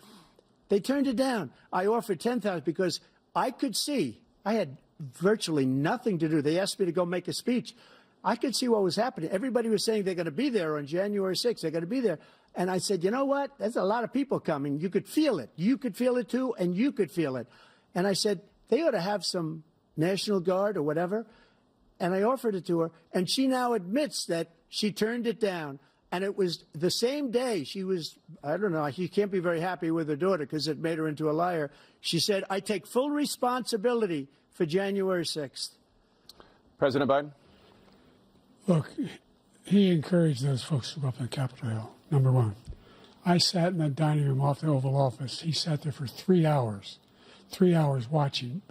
They turned it down. I offered 10,000 because I could see, I had virtually nothing to do. They asked me to go make a speech. I could see what was happening. Everybody was saying they're going to be there on January 6th. They're going to be there. And I said, you know what? There's a lot of people coming. You could feel it. You could feel it, too, and you could feel it. And I said, they ought to have some National Guard or whatever. And I offered it to her. And she now admits that she turned it down. And it was the same day she was, I don't know, she can't be very happy with her daughter because it made her into a liar. She said, I take full responsibility for January 6th. President Biden? Look, he encouraged those folks to go up on Capitol Hill, number one. I sat in that dining room off the Oval Office. He sat there for 3 hours watching,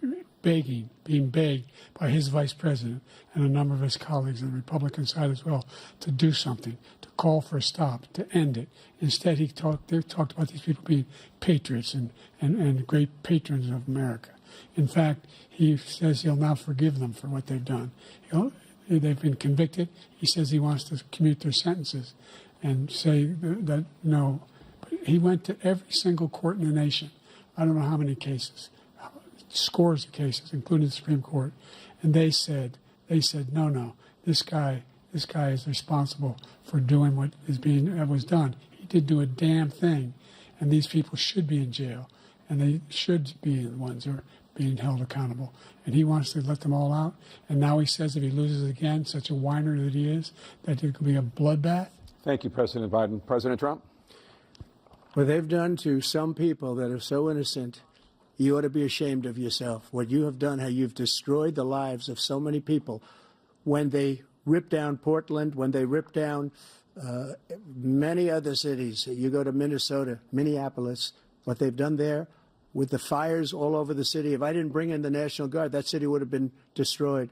begging, being begged by his vice president and a number of his colleagues on the Republican side as well to do something, to call for a stop, to end it. Instead, they talked about these people being patriots and great patrons of America. In fact, he says he'll now forgive them for what they've done. They've been convicted. He says he wants to commute their sentences and say that no. But he went to every single court in the nation. I don't know how many cases, scores of cases, including the Supreme Court, and they said, no, this guy is responsible for doing what was done. He did do a damn thing, and these people should be in jail, and they should be the ones who are being held accountable. And he wants to let them all out. And now he says if he loses again, such a whiner that he is, that it could be a bloodbath. Thank you, President Biden. President Trump? What they've done to some people that are so innocent, you ought to be ashamed of yourself. What you have done, how you've destroyed the lives of so many people. When they ripped down Portland, when they ripped down many other cities, you go to Minnesota, Minneapolis, what they've done there, with the fires all over the city. If I didn't bring in the National Guard, that city would have been destroyed.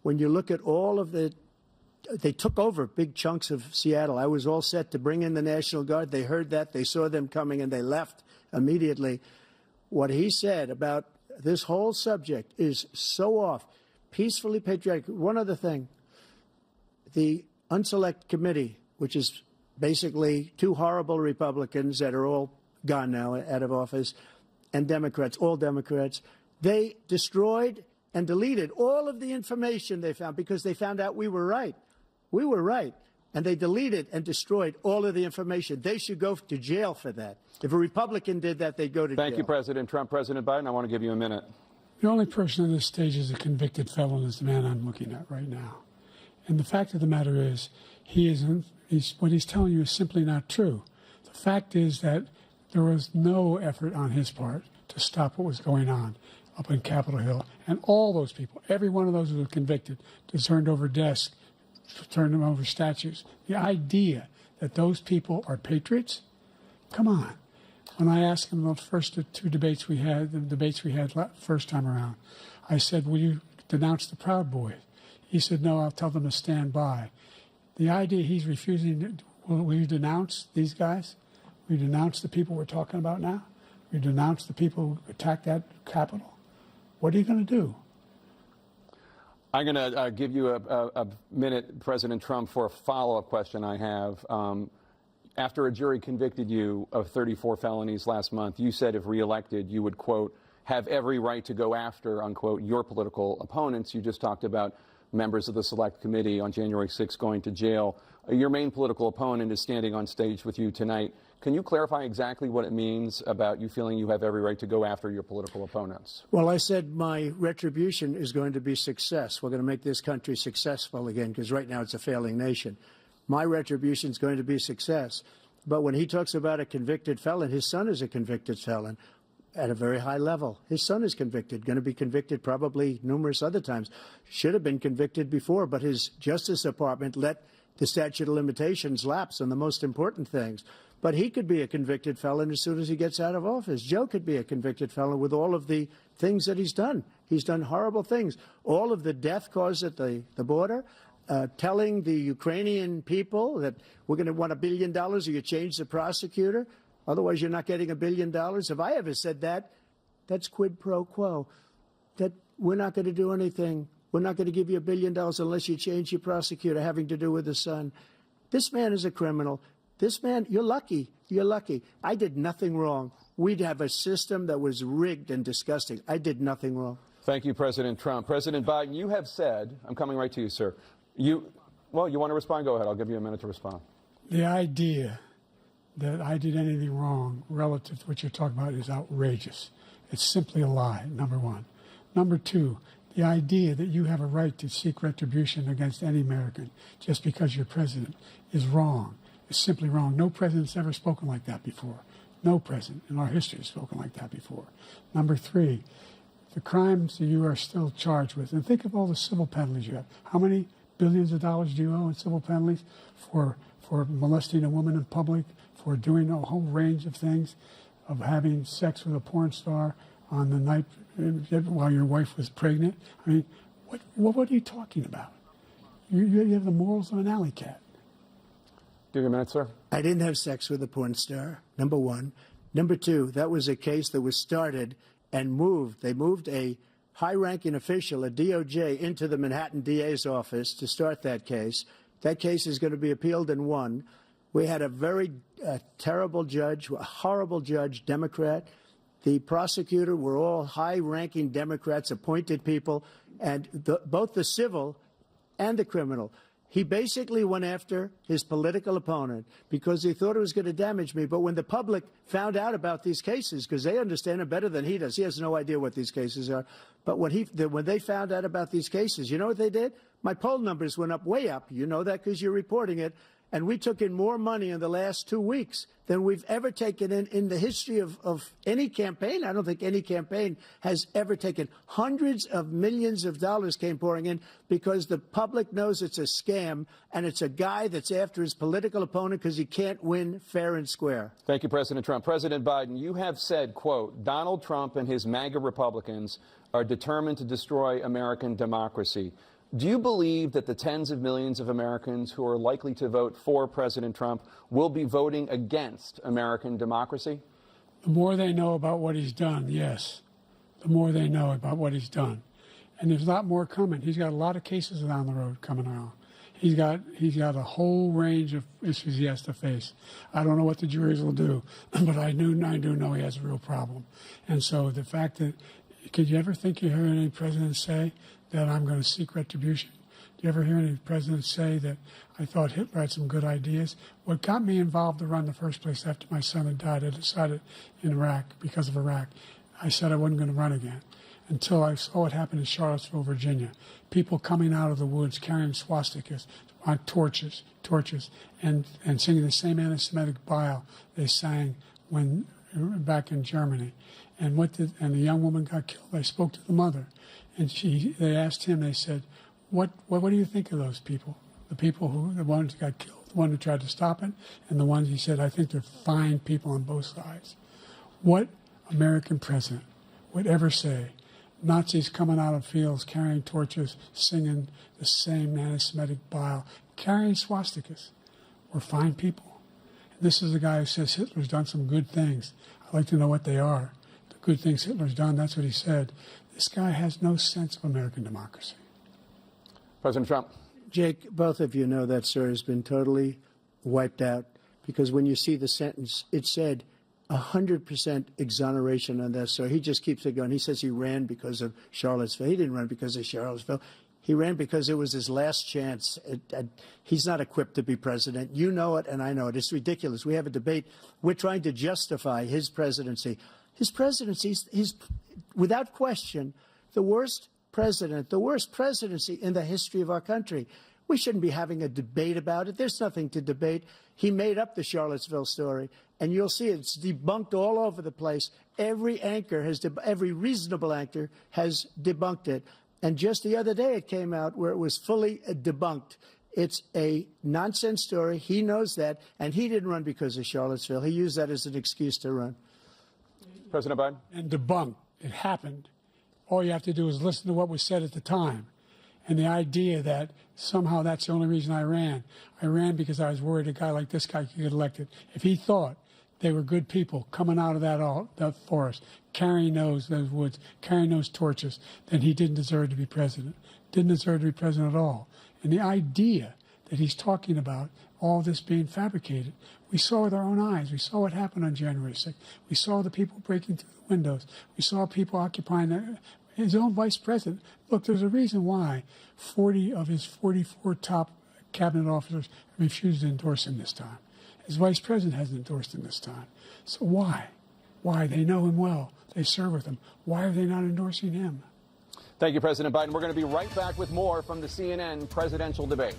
When you look at all of they took over big chunks of Seattle. I was all set to bring in the National Guard. They heard that. They saw them coming, and they left immediately. What he said about this whole subject is so off. Peacefully patriotic. One other thing. The Unselect Committee, which is basically two horrible Republicans that are all gone now, out of office, and Democrats, all Democrats, they destroyed and deleted all of the information they found because they found out we were right. We were right. And they deleted and destroyed all of the information. They should go to jail for that. If a Republican did that, they'd go to jail. Thank you, President Trump. President Biden, I want to give you a minute. The only person on this stage is a convicted felon is the man I'm looking at right now. And the fact of the matter is, what he's telling you is simply not true. The fact is that there was no effort on his part to stop what was going on up in Capitol Hill. And all those people, every one of those who were convicted, turned over desks, turned them over statues. The idea that those people are patriots? Come on. When I asked him about the first two debates we had, the debates we had first time around, I said, will you denounce the Proud Boys? He said, no, I'll tell them to stand by. The idea he's refusing, will you denounce these guys? We denounce the people we're talking about now? We denounce the people who attacked that Capitol? What are you going to do? I'm going to give you a minute, President Trump, for a follow-up question I have. After a jury convicted you of 34 felonies last month, you said if reelected, you would, quote, have every right to go after, unquote, your political opponents. You just talked about members of the Select Committee on January 6th going to jail. Your main political opponent is standing on stage with you tonight. Can you clarify exactly what it means about you feeling you have every right to go after your political opponents? Well, I said my retribution is going to be success. We're going to make this country successful again, because right now it's a failing nation. My retribution is going to be success. But when he talks about a convicted felon, his son is a convicted felon at a very high level. His son is convicted, going to be convicted probably numerous other times. Should have been convicted before, but his Justice Department let the statute of limitations lapse on the most important things. But he could be a convicted felon as soon as he gets out of office. Joe could be a convicted felon with all of the things that he's done. He's done horrible things. All of the death caused at the border, telling the Ukrainian people that we're going to want $1 billion or you change the prosecutor. Otherwise, you're not getting $1 billion. If I ever said that, that's quid pro quo. That we're not going to do anything. We're not going to give you $1 billion unless you change your prosecutor having to do with the son. This man is a criminal. This man, you're lucky. You're lucky. I did nothing wrong. We'd have a system that was rigged and disgusting. I did nothing wrong. Thank you, President Trump. President Biden, you have said, I'm coming right to you, sir. You want to respond? Go ahead. I'll give you a minute to respond. The idea that I did anything wrong relative to what you're talking about is outrageous. It's simply a lie, number one. Number two, the idea that you have a right to seek retribution against any American just because you're president is wrong. It's simply wrong. No president's ever spoken like that before. No president in our history has spoken like that before. Number three, the crimes that you are still charged with, and think of all the civil penalties you have. How many billions of dollars do you owe in civil penalties for molesting a woman in public, for doing a whole range of things, of having sex with a porn star on the night while your wife was pregnant? I mean, what are you talking about? You have the morals of an alley cat. Give you a minute, sir. I didn't have sex with a porn star, number one. Number two, that was a case that was started and moved. They moved a high-ranking official, a DOJ, into the Manhattan DA's office to start that case. That case is going to be appealed and won. We had a very terrible judge, a horrible judge, Democrat. The prosecutor were all high-ranking Democrats, appointed people, and both the civil and the criminal. He basically went after his political opponent because he thought it was going to damage me. But when the public found out about these cases, because they understand it better than he does, he has no idea what these cases are. But when they found out about these cases, you know what they did? My poll numbers went up, way up. You know that because you're reporting it. And we took in more money in the last 2 weeks than we've ever taken in the history of any campaign. I don't think any campaign has ever taken. Hundreds of millions of dollars came pouring in because the public knows it's a scam, and it's a guy that's after his political opponent because he can't win fair and square. Thank you, President Trump. President Biden, you have said, quote, Donald Trump and his MAGA Republicans are determined to destroy American democracy. Do you believe that the tens of millions of Americans who are likely to vote for President Trump will be voting against American democracy? The more they know about what he's done, yes. The more they know about what he's done. And there's a lot more coming. He's got a lot of cases down the road coming around. He's got a whole range of issues he has to face. I don't know what the juries will do, but I do know he has a real problem. And so the fact that, could you ever think you heard any president say that I'm going to seek retribution? Do you ever hear any president say that I thought Hitler had some good ideas? What got me involved to run in the first place after my son had died, I decided in Iraq, because of Iraq, I said I wasn't going to run again until I saw what happened in Charlottesville, Virginia. People coming out of the woods carrying swastikas on torches, and singing the same anti-Semitic bile they sang when back in Germany. And the young woman got killed. I spoke to the mother, and they asked him. They said, "What do you think of those people? The ones who got killed, the one who tried to stop it, and the ones," he said, "I think they're fine people on both sides." What American president would ever say, Nazis coming out of fields carrying torches, singing the same anti-Semitic bile, carrying swastikas, were fine people? And this is the guy who says Hitler's done some good things. I'd like to know what they are. The good things Hitler's done, that's what he said. This guy has no sense of American democracy. President Trump. Jake, both of you know that, sir, has been totally wiped out, because when you see the sentence, it said 100% exoneration on that, sir. He just keeps it going. He says he ran because of Charlottesville. He didn't run because of Charlottesville. He ran because it was his last chance. He's not equipped to be president. You know it, and I know it. It's ridiculous. We have a debate. We're trying to justify his presidency. His presidency is, without question, the worst president, the worst presidency in the history of our country. We shouldn't be having a debate about it. There's nothing to debate. He made up the Charlottesville story, and you'll see it's debunked all over the place. Every reasonable anchor has debunked it. And just the other day it came out where it was fully debunked. It's a nonsense story. He knows that, and he didn't run because of Charlottesville. He used that as an excuse to run. President Biden? And debunked. It happened. All you have to do is listen to what was said at the time. And the idea that somehow that's the only reason I ran. I ran because I was worried a guy like this guy could get elected. If he thought they were good people coming out of that forest, carrying those woods, carrying those torches, then he didn't deserve to be president. Didn't deserve to be president at all. And the idea that he's talking about all this being fabricated, we saw with our own eyes. We saw what happened on January 6th. We saw the people breaking through the windows. We saw people occupying his own vice president. Look, there's a reason why 40 of his 44 top cabinet officers refused to endorse him this time. His vice president hasn't endorsed him this time. So why? Why? They know him well. They serve with him. Why are they not endorsing him? Thank you, President Biden. We're going to be right back with more from the CNN presidential debate.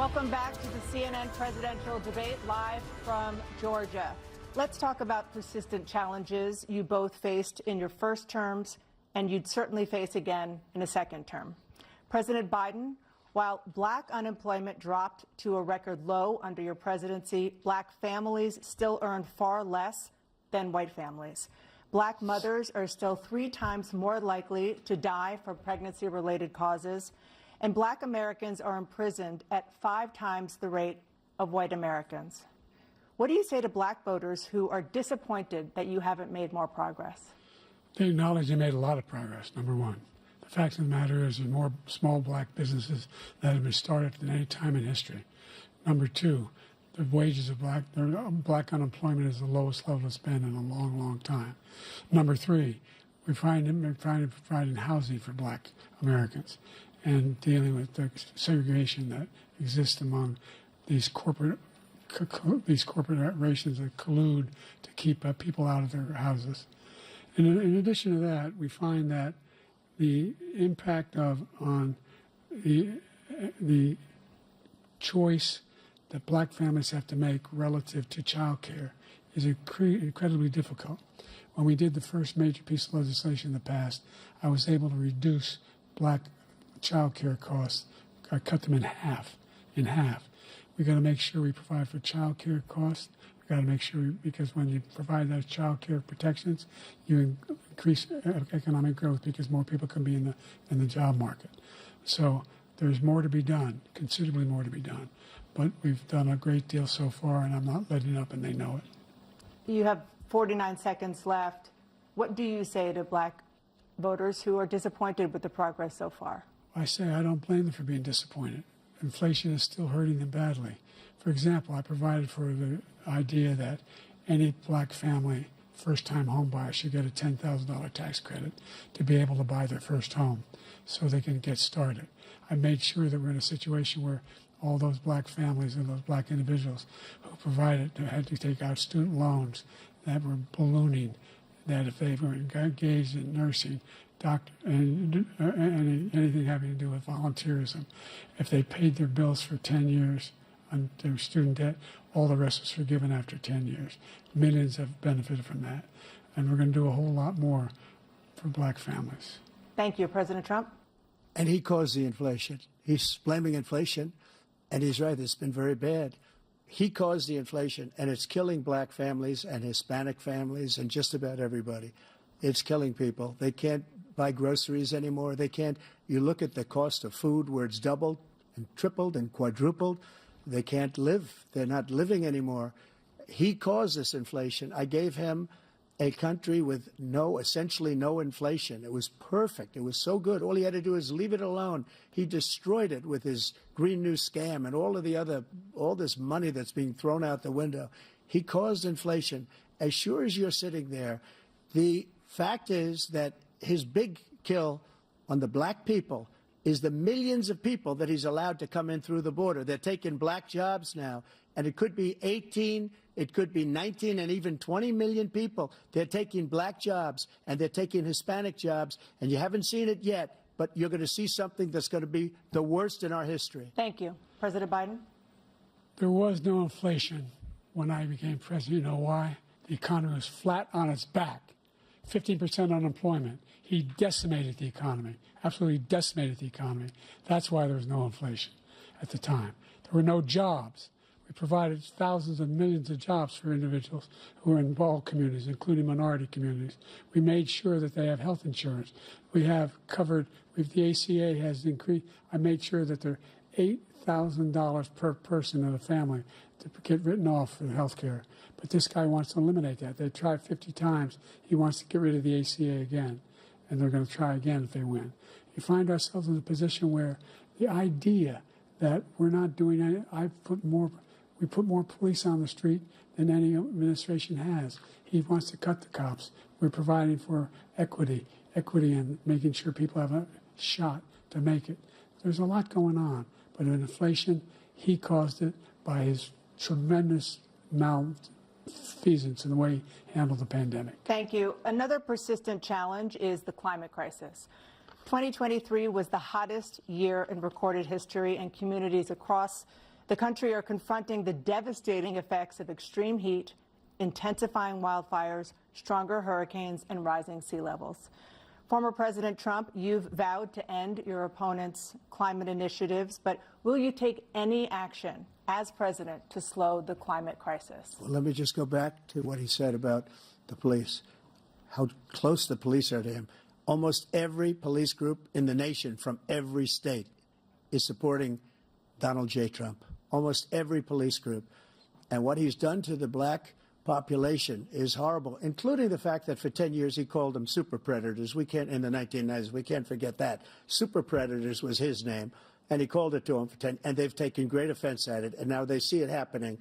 Welcome back to the CNN presidential debate live from Georgia. Let's talk about persistent challenges you both faced in your first terms and you'd certainly face again in a second term. President Biden, while black unemployment dropped to a record low under your presidency, black families still earn far less than white families. Black mothers are still 3 times more likely to die from pregnancy-related causes, and black Americans are imprisoned at 5 times the rate of white Americans. What do you say to black voters who are disappointed that you haven't made more progress? They acknowledge they made a lot of progress, number one. The fact of the matter is there's more small black businesses that have been started than any time in history. Number two, the wages of black unemployment is the lowest level it's been in a long, long time. Number three, we're trying to provide housing for black Americans and dealing with the segregation that exists among these corporations that collude to keep people out of their houses. And in addition to that, we find that the impact on the choice that black families have to make relative to child care is incredibly difficult. When we did the first major piece of legislation in the past, I was able to reduce black child care costs. I cut them in half. We got to make sure we provide for child care costs. We got to make sure, because when you provide those child care protections, you increase economic growth because more people can be in the job market. So there's more to be done, considerably more to be done. But we've done a great deal so far, and I'm not letting up, and they know it. You have 49 seconds left. What do you say to black voters who are disappointed with the progress so far? I say I don't blame them for being disappointed. Inflation is still hurting them badly. For example, I provided for the idea that any black family, first-time home buyer, should get a $10,000 tax credit to be able to buy their first home so they can get started. I made sure that we're in a situation where all those black families and those black individuals who had to take out student loans that were ballooning, that if they were engaged in nursing, and anything having to do with volunteerism, if they paid their bills for 10 years on their student debt, all the rest was forgiven after 10 years. Millions have benefited from that. And we're going to do a whole lot more for black families. Thank you, President Trump. And he caused the inflation. He's blaming inflation, and he's right, it's been very bad. He caused the inflation, and it's killing black families and Hispanic families and just about everybody. It's killing people. They can't buy groceries anymore. They can't. You look at the cost of food where it's doubled and tripled and quadrupled. They can't live. They're not living anymore. He caused this inflation. I gave him a country with essentially no inflation. It was perfect. It was so good. All he had to do is leave it alone. He destroyed it with his Green New scam and all this money that's being thrown out the window. He caused inflation. As sure as you're sitting there, the fact is that his big kill on the black people is the millions of people that he's allowed to come in through the border. They're taking black jobs now, and it could be 18, it could be 19, and even 20 million people. They're taking black jobs, and they're taking Hispanic jobs, and you haven't seen it yet, but you're going to see something that's going to be the worst in our history. Thank you. President Biden? There was no inflation when I became president. You know why? The economy was flat on its back. 15% unemployment. He decimated the economy, absolutely decimated the economy. That's why there was no inflation at the time. There were no jobs. We provided thousands of millions of jobs for individuals who are in all communities, including minority communities. We made sure that they have health insurance. We have covered, the ACA has increased. I made sure that they're $8,000 per person in a family to get written off for health care. But this guy wants to eliminate that. They tried 50 times. He wants to get rid of the ACA again, and they're going to try again if they win. You find ourselves in a position where the idea that we're not doing any, we put more police on the street than any administration has. He wants to cut the cops. We're providing for equity and making sure people have a shot to make it. There's a lot going on, but in inflation, he caused it by his tremendous malfeasance in the way he handled the pandemic. Thank you. Another persistent challenge is the climate crisis. 2023 was the hottest year in recorded history, and communities across The country are confronting the devastating effects of extreme heat, intensifying wildfires, stronger hurricanes, and rising sea levels. Former President Trump, you've vowed to end your opponent's climate initiatives, but will you take any action as president to slow the climate crisis? Well, let me just go back to what he said about the police, how close the police are to him. Almost every police group in the nation from every state is supporting Donald J. Trump. Almost every police group. And what he's done to the black population is horrible, including the fact that for 10 years he called them super predators. We can't, in the 1990s, we can't forget that. Super predators was his name, and he called it to them for 10, and they've taken great offense at it, and now they see it happening.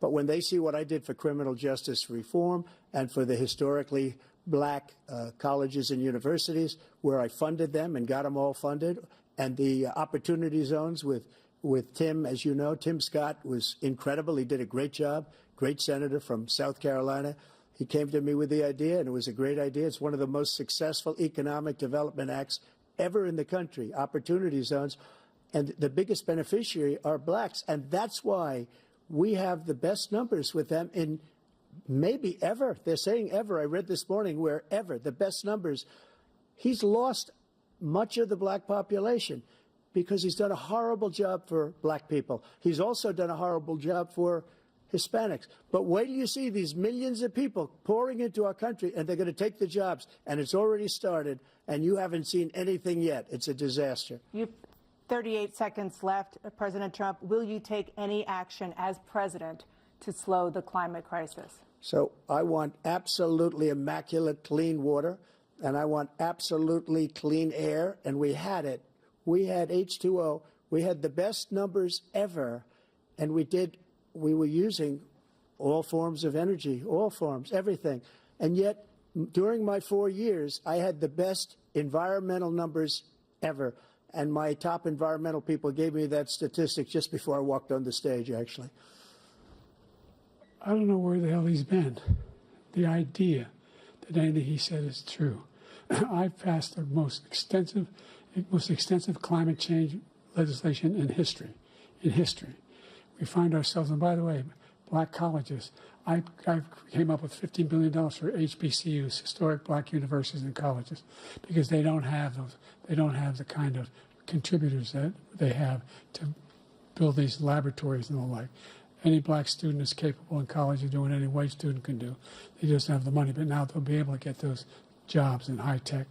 But when they see what I did for criminal justice reform and for the historically black colleges and universities, where I funded them and got them all funded, and the opportunity zones with Tim, as you know, Tim Scott was incredible. He did a great job. Great senator from South Carolina. He came to me with the idea, and it was a great idea. It's one of the most successful economic development acts ever in the country, opportunity zones. And the biggest beneficiary are blacks. And that's why we have the best numbers with them in maybe ever. They're saying ever. I read this morning where ever, the best numbers. He's lost much of the black population because he's done a horrible job for black people. He's also done a horrible job for Hispanics. But wait till you see these millions of people pouring into our country, and they're going to take the jobs, and it's already started, and you haven't seen anything yet. It's a disaster. You've 38 seconds left. President Trump, will you take any action as president to slow the climate crisis? So I want absolutely immaculate clean water, and I want absolutely clean air, and we had it. We had H2O. We had the best numbers ever, and we were using all forms of energy, all forms, everything. And yet, during my 4 years, I had the best environmental numbers ever. And my top environmental people gave me that statistic just before I walked on the stage, actually. I don't know where the hell he's been. The idea that anything he said is true. I've passed the most extensive climate change legislation in history. We find ourselves, and by the way, black colleges. I came up with $15 billion for HBCUs, historic black universities and colleges, because they don't have those. They don't have the kind of contributors that they have to build these laboratories and the like. Any black student is capable in college of doing any white student can do. They just don't have the money, but now they'll be able to get those jobs in high tech.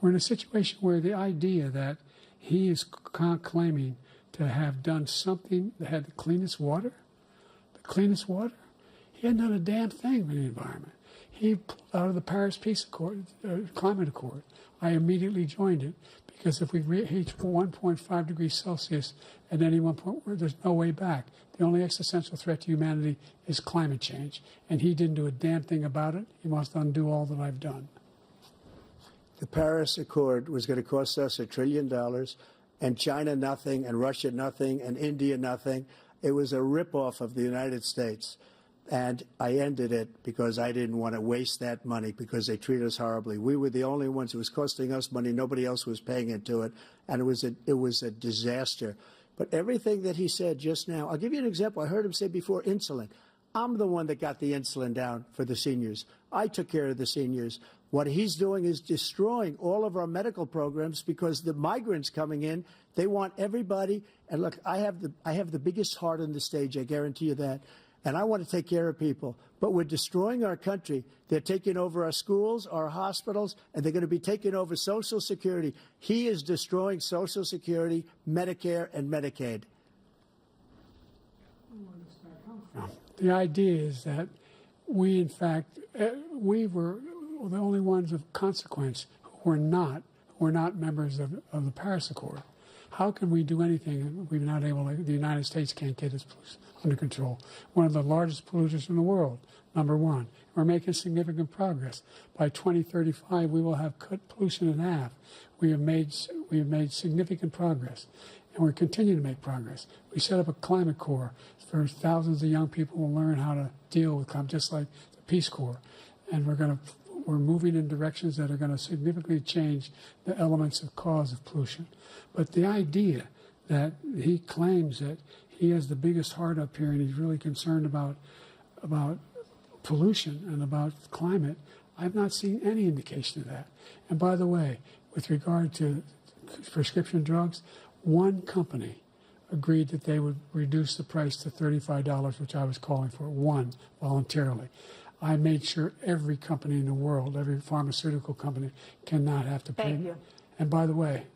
We're in a situation where the idea that he is claiming to have done something that had the cleanest water. He hadn't done a damn thing for the environment. He pulled out of the Paris Peace Accord, Climate Accord. I immediately joined it because if we reach 1.5 degrees Celsius at any one point, there's no way back. The only existential threat to humanity is climate change, and he didn't do a damn thing about it. He wants to undo all that I've done. The Paris Accord was going to cost us $1 trillion. And China nothing, and Russia nothing, and India nothing. It was a ripoff of the United States. And I ended it because I didn't want to waste that money because they treat us horribly. We were the only ones. It was costing us money. Nobody else was paying into it. And it was a disaster. But everything that he said just now, I'll give you an example. I heard him say before insulin. I'm the one that got the insulin down for the seniors. I took care of the seniors. What he's doing is destroying all of our medical programs because the migrants coming in, they want everybody. And look, I have the biggest heart on the stage, I guarantee you that. And I want to take care of people. But we're destroying our country. They're taking over our schools, our hospitals, and they're going to be taking over Social Security. He is destroying Social Security, Medicare, and Medicaid. The idea is that we, in fact, we were the only ones of consequence who were not members of the Paris Accord. How can we do anything if we're not able to, the United States can't get its pollution under control? One of the largest polluters in the world, number one. We're making significant progress. By 2035, we will have cut pollution in half. We have made significant progress, and we're continuing to make progress. We set up a climate corps for thousands of young people who will learn how to deal with climate, just like the Peace Corps. And we're moving in directions that are going to significantly change the elements of cause of pollution. But the idea that he claims that He has the biggest heart up here, and he's really concerned about pollution and about climate. I've not seen any indication of that. And by the way, with regard to prescription drugs, one company agreed that they would reduce the price to $35, which I was calling for, one, voluntarily. I made sure every company in the world, every pharmaceutical company, cannot have to pay. Thank you. And by the way,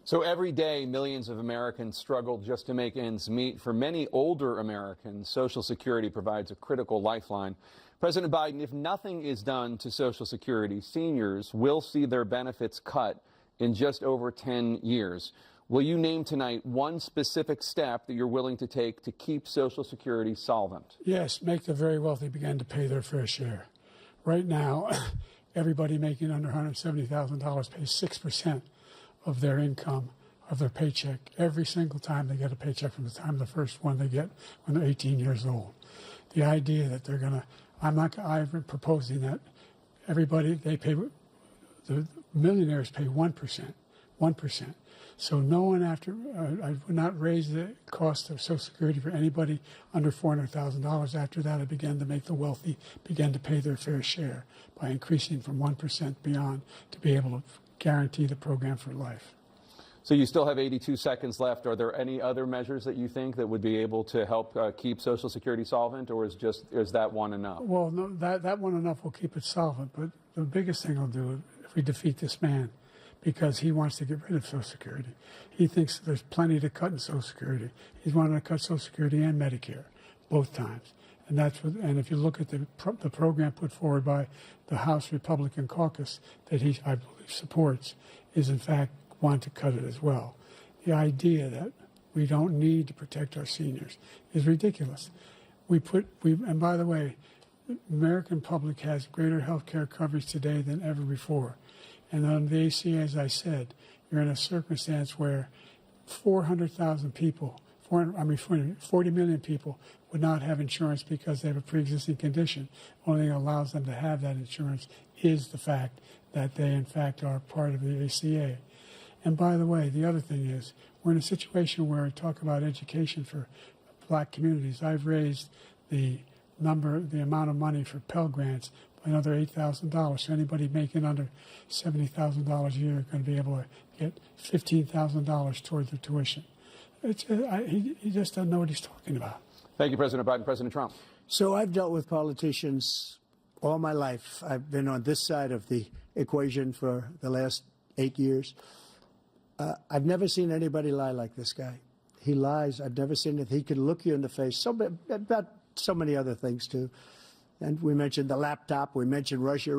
So every day, millions of Americans struggle just to make ends meet. For many older Americans, Social Security provides a critical lifeline. President Biden, if nothing is done to Social Security, seniors will see their benefits cut in just over 10 years. Will you name tonight one specific step that you're willing to take to keep Social Security solvent? yes, make the very wealthy begin to pay their fair share. Right now, everybody making under $170,000 pays 6% of their income, of their paycheck, every single time they get a paycheck from the time of the first one they get when they're 18 years old. The idea that they're going to, I'm proposing that everybody, they pay, the millionaires pay 1%. So no one I would not raise the cost of Social Security for anybody under $400,000. After that, I began to make the wealthy begin to pay their fair share by increasing from 1% beyond to be able to guarantee the program for life. So you still have 82 seconds left. Are there any other measures that you think that would be able to help keep Social Security solvent, or is that one enough? Well, no, that one enough will keep it solvent. But the biggest thing will do if we defeat this man, because he wants to get rid of Social Security. He thinks there's plenty to cut in Social Security. He's wanting to cut Social Security and Medicare, both times. And and if you look at the program put forward by the House Republican caucus that I believe supports, is in fact want to cut it as well. The idea that we don't need to protect our seniors is ridiculous. And by the way, the American public has greater health care coverage today than ever before. And on the ACA, as I said, you're in a circumstance where 400,000 people, 40 million people would not have insurance because they have a pre-existing condition. Only thing that allows them to have that insurance is the fact that they, in fact, are part of the ACA. And by the way, the other thing is, we're in a situation where I talk about education for black communities. I've raised the amount of money for Pell Grants by another $8,000. So anybody making under $70,000 a year is going to be able to get $15,000 toward their tuition. He just doesn't know what he's talking about. Thank you, President Biden. President Trump. So I've dealt with politicians all my life. I've been on this side of the equation for the last 8 years. I've never seen anybody lie like this guy. He lies. I've never seen it. He can look you in the face. About so many other things, too. And we mentioned the laptop. We mentioned Russia,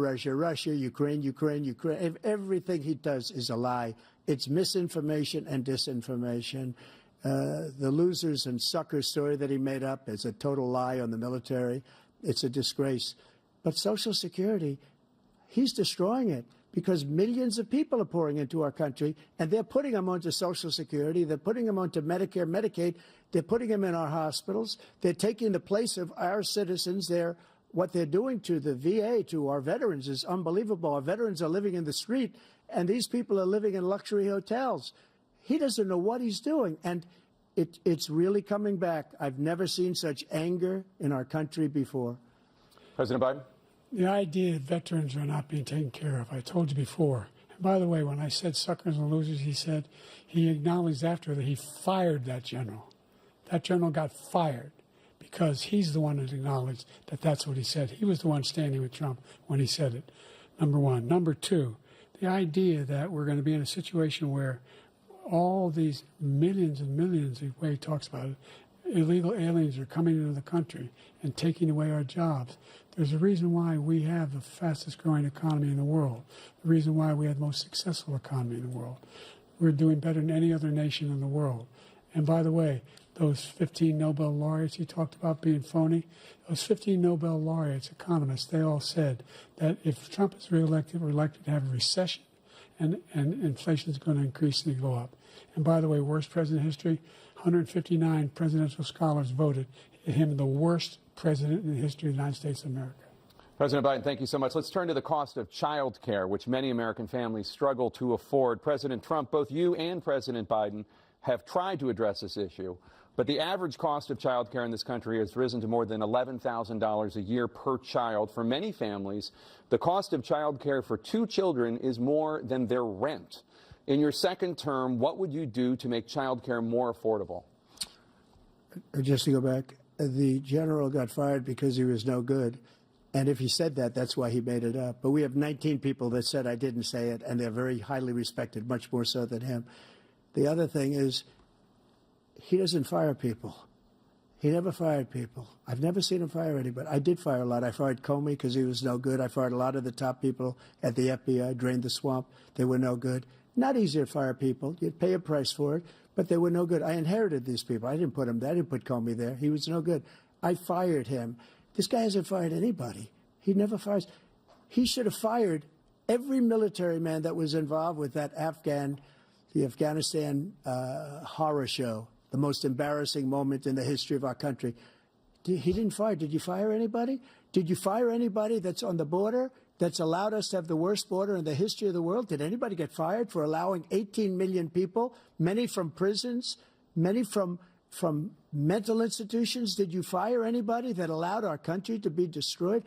Ukraine. Everything he does is a lie. It's misinformation and disinformation. The losers and suckers story that he made up is a total lie on the military. It's a disgrace. But Social Security, he's destroying it because millions of people are pouring into our country, and they're putting them onto Social Security. They're putting them onto Medicare, Medicaid. They're putting them in our hospitals. They're taking the place of our citizens. What they're doing to the VA, to our veterans, is unbelievable. Our veterans are living in the street, and these people are living in luxury hotels. He doesn't know what he's doing, and it's really coming back. I've never seen such anger in our country before. President Biden. The idea that veterans are not being taken care of, I told you before. And by the way, when I said suckers and losers, he acknowledged after that he fired that general. That general got fired because he's the one that acknowledged that that's what he said. He was the one standing with Trump when he said it, number one. Number two, the idea that we're going to be in a situation where all these millions and millions, the way he talks about it, illegal aliens are coming into the country and taking away our jobs. There's a reason why we have the fastest growing economy in the world, the reason why we have the most successful economy in the world. We're doing better than any other nation in the world. And by the way, those 15 Nobel laureates he talked about being phony, those 15 Nobel laureates, economists, they all said that if Trump is reelected, we're likely to have a recession and inflation is going to increase and go up. And by the way, worst president in history, 159 presidential scholars voted him the worst president in the history of the United States of America. President Biden, thank you so much. Let's turn to the cost of child care, which many American families struggle to afford. President Trump, both you and President Biden have tried to address this issue. But the average cost of child care in this country has risen to more than $11,000 a year per child. For many families, the cost of child care for 2 children is more than their rent. In your second term, what would you do to make child care more affordable? Just to go back, the general got fired because he was no good. And if he said that, that's why he made it up. But we have 19 people that said I didn't say it, and they're very highly respected, much more so than him. The other thing is, he doesn't fire people. He never fired people. I've never seen him fire anybody. I did fire a lot. I fired Comey because he was no good. I fired a lot of the top people at the FBI, drained the swamp. They were no good. Not easy to fire people. You'd pay a price for it, but they were no good. I inherited these people. I didn't put him there. I didn't put Comey there. He was no good. I fired him. This guy hasn't fired anybody. He never fires. He should have fired every military man that was involved with that the Afghanistan horror show, the most embarrassing moment in the history of our country. He didn't fire. Did you fire anybody? Did you fire anybody that's on the border that's allowed us to have the worst border in the history of the world? Did anybody get fired for allowing 18 million people, many from prisons, many from mental institutions? Did you fire anybody that allowed our country to be destroyed?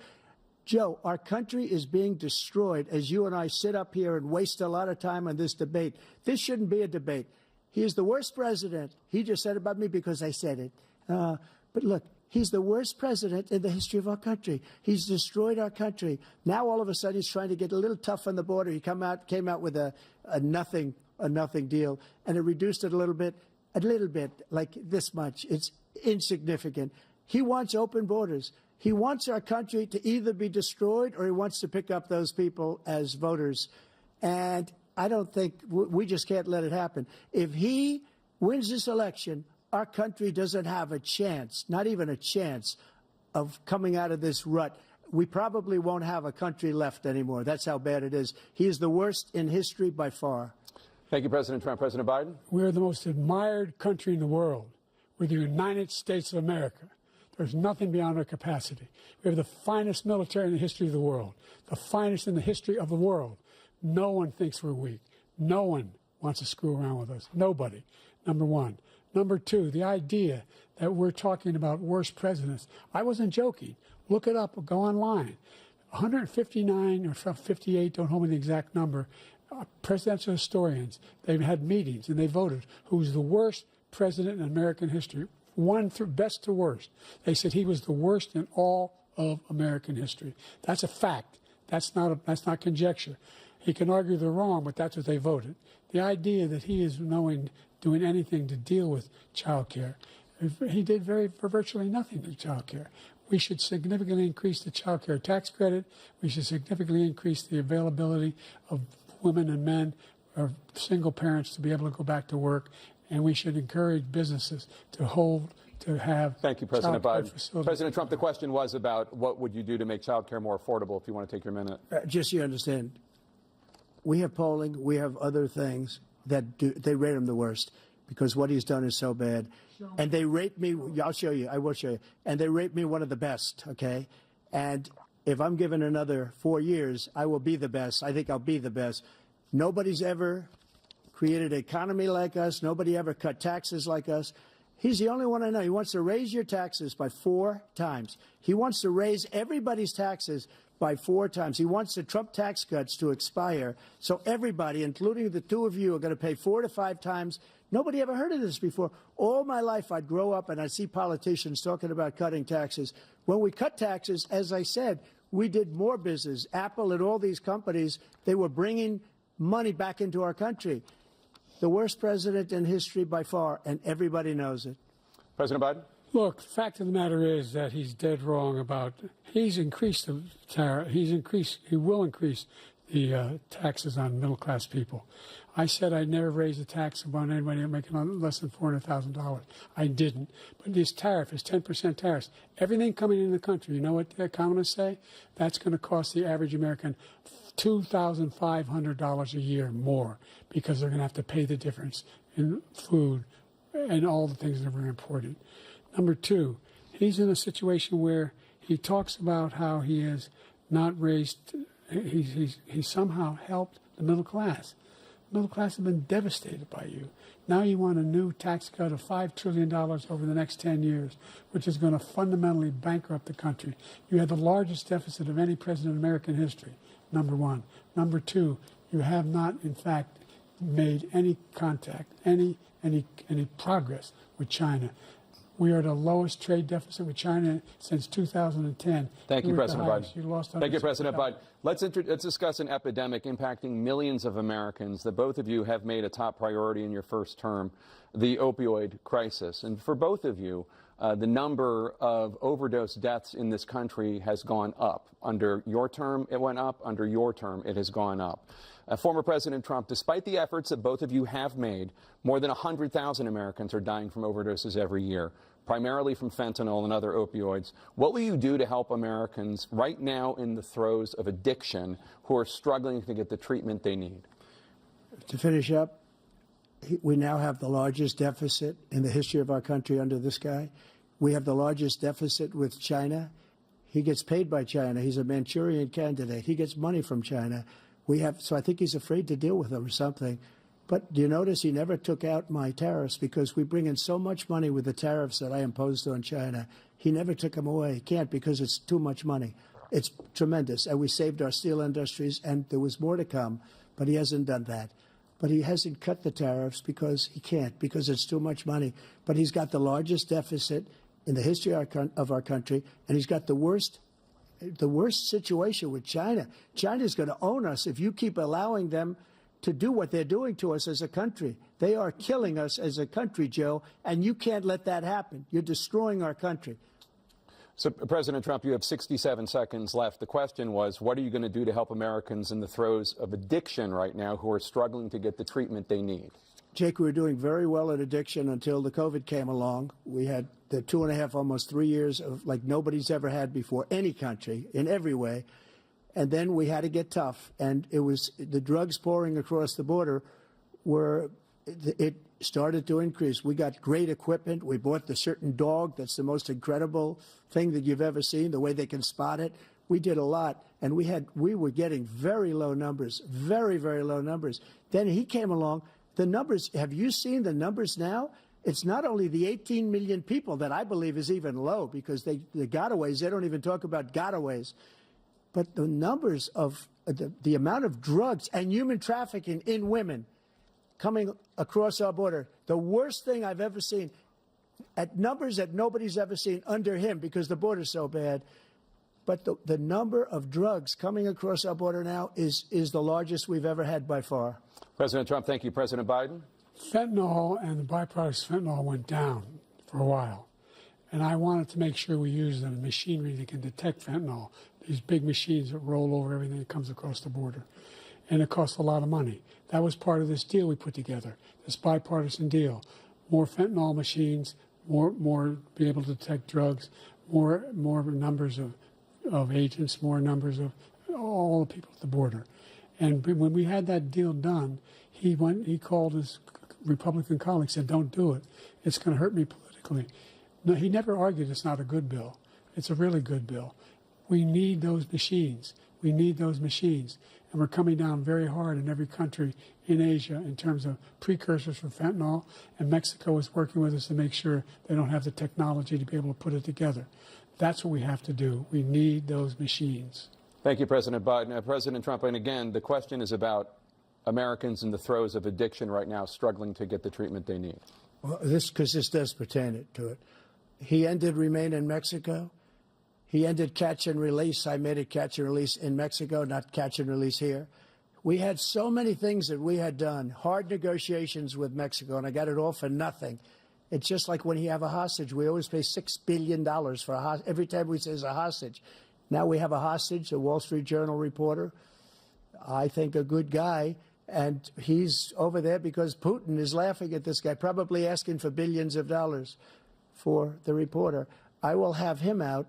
Joe, our country is being destroyed as you and I sit up here and waste a lot of time on this debate. This shouldn't be a debate. He is the worst president. He just said about me because I said it. But look, he's the worst president in the history of our country. He's destroyed our country. Now all of a sudden he's trying to get a little tough on the border. He came out with a nothing deal, and it reduced it a little bit, like this much. It's insignificant. He wants open borders. He wants our country to either be destroyed or he wants to pick up those people as voters. And I don't think we just can't let it happen. If he wins this election, our country doesn't have a chance, not even a chance, of coming out of this rut. We probably won't have a country left anymore. That's how bad it is. He is the worst in history by far. Thank you, President Trump. President Biden? We're the most admired country in the world. We're the United States of America. There's nothing beyond our capacity. We have the finest military in the history of the world, the finest in the history of the world. No one thinks we're weak. No one wants to screw around with us. Nobody, number one. Number two, the idea that we're talking about worse presidents. I wasn't joking. Look it up or go online. 159 or 58, don't hold me the exact number, presidential historians, they've had meetings and they voted who's the worst president in American history. One through best to worst. They said he was the worst in all of American history. That's a fact. That's not conjecture. He can argue they're wrong, but that's what they voted. The idea that he is doing anything to deal with child care, he did for virtually nothing to child care. We should significantly increase the child care tax credit. We should significantly increase the availability of women and men or single parents to be able to go back to work. And we should encourage businesses to have. Thank you, President Biden. Facilities. President Trump, the question was about what would you do to make child care more affordable, if you want to take your minute. Just so you understand, we have polling, we have other things that they rate him the worst because what he's done is so bad. And they rate me, I'll show you, I will show you, and they rate me one of the best, okay? And if I'm given another 4 years, I will be the best. I think I'll be the best. Nobody's ever created an economy like us. Nobody ever cut taxes like us. He's the only one I know. He wants to raise your taxes by 4 times. He wants to raise everybody's taxes by 4 times. He wants the Trump tax cuts to expire. So everybody, including the 2 of you, are going to pay 4 to 5 times. Nobody ever heard of this before. All my life, I'd grow up and I'd see politicians talking about cutting taxes. When we cut taxes, as I said, we did more business. Apple and all these companies, they were bringing money back into our country. The worst president in history by far, and everybody knows it. President Biden? Look, the fact of the matter is that he's dead wrong about, he's increased the tariff, he will increase the taxes on middle-class people. I said I'd never raise a tax on anybody making less than $400,000. I didn't. But this tariff is 10% tariffs. Everything coming in the country, you know what the economists say? That's going to cost the average American $2,500 a year more because they're going to have to pay the difference in food and all the things that are very important. Number two, he's in a situation where he talks about how he has not raised, he somehow helped the middle class. Middle class have been devastated by you. Now you want a new tax cut of $5 trillion over the next 10 years, which is going to fundamentally bankrupt the country. You had the largest deficit of any president in American history, number one. Number two, you have not, in fact, made any contact, any progress with China. We are at the lowest trade deficit with China since 2010. Thank you, President Biden. You lost. Thank you, President Biden. Let's discuss an epidemic impacting millions of Americans that both of you have made a top priority in your first term, the opioid crisis. And for both of you, the number of overdose deaths in this country has gone up. Under your term, it went up. Under your term, it has gone up. Former President Trump, despite the efforts that both of you have made, more than 100,000 Americans are dying from overdoses every year, primarily from fentanyl and other opioids. What will you do to help Americans right now in the throes of addiction who are struggling to get the treatment they need? To finish up, we now have the largest deficit in the history of our country under this guy. We have the largest deficit with China. He gets paid by China. He's a Manchurian candidate. He gets money from China. So I think he's afraid to deal with them or something. But do you notice he never took out my tariffs because we bring in so much money with the tariffs that I imposed on China. He never took them away. He can't because it's too much money. It's tremendous. And we saved our steel industries, and there was more to come, but he hasn't done that. But he hasn't cut the tariffs because he can't, because it's too much money. But he's got the largest deficit in the history of our country, and he's got the worst situation with China. China's going to own us if you keep allowing them to do what they're doing to us as a country. They are killing us as a country, Joe, and you can't let that happen. You're destroying our country. So, President Trump, you have 67 seconds left. The question was, what are you going to do to help Americans in the throes of addiction right now who are struggling to get the treatment they need? Jake, we were doing very well at addiction until the COVID came along. We had the 2.5, almost 3 years of like nobody's ever had before, any country, in every way. And then we had to get tough. And it was the drugs pouring across the border it started to increase. We got great equipment. We bought the certain dog that's the most incredible thing that you've ever seen, the way they can spot it. We did a lot. And we were getting very low numbers, very, very low numbers. Then he came along. The numbers, have you seen the numbers now? It's not only the 18 million people that I believe is even low because the gotaways, they don't even talk about gotaways. But the numbers of the amount of drugs and human trafficking in women coming across our border, the worst thing I've ever seen, at numbers that nobody's ever seen under him because the border's so bad. But the number of drugs coming across our border now is the largest we've ever had by far. President Trump, thank you. President Biden? Fentanyl and the byproducts of fentanyl went down for a while. And I wanted to make sure we use the machinery that can detect fentanyl, these big machines that roll over everything that comes across the border. And it costs a lot of money. That was part of this deal we put together, this bipartisan deal. More fentanyl machines, more be able to detect drugs, more numbers of agents, more numbers of all the people at the border. And when we had that deal done, he called his Republican colleagues, said, don't do it. It's going to hurt me politically. No, he never argued it's not a good bill. It's a really good bill. We need those machines. We need those machines. And we're coming down very hard in every country in Asia in terms of precursors for fentanyl. And Mexico is working with us to make sure they don't have the technology to be able to put it together. That's what we have to do. We need those machines. Thank you, President Biden. President Trump, and again, the question is about Americans in the throes of addiction right now struggling to get the treatment they need. Well, this does pertain to it. He ended Remain in Mexico. He ended catch and release. I made it catch and release in Mexico, not catch and release here. We had so many things that we had done, hard negotiations with Mexico, and I got it all for nothing. It's just like when you have a hostage. We always pay $6 billion for a hostage. Every time we say there's a hostage. Now we have a hostage, a Wall Street Journal reporter, I think a good guy, and he's over there because Putin is laughing at this guy, probably asking for billions of dollars for the reporter. I will have him out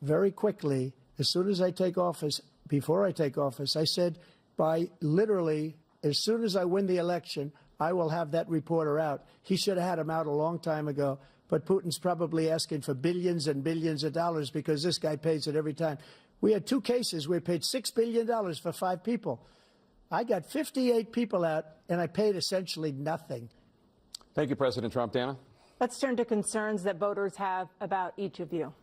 very quickly as soon as I take office. Before I take office, I said by literally as soon as I win the election, I will have that reporter out. He should have had him out a long time ago, but Putin's probably asking for billions and billions of dollars because this guy pays it every time. We had 2 cases. We paid $6 billion for 5 people. I got 58 people out, and I paid essentially nothing. Thank you, President Trump. Dana? Let's turn to concerns that voters have about each of you.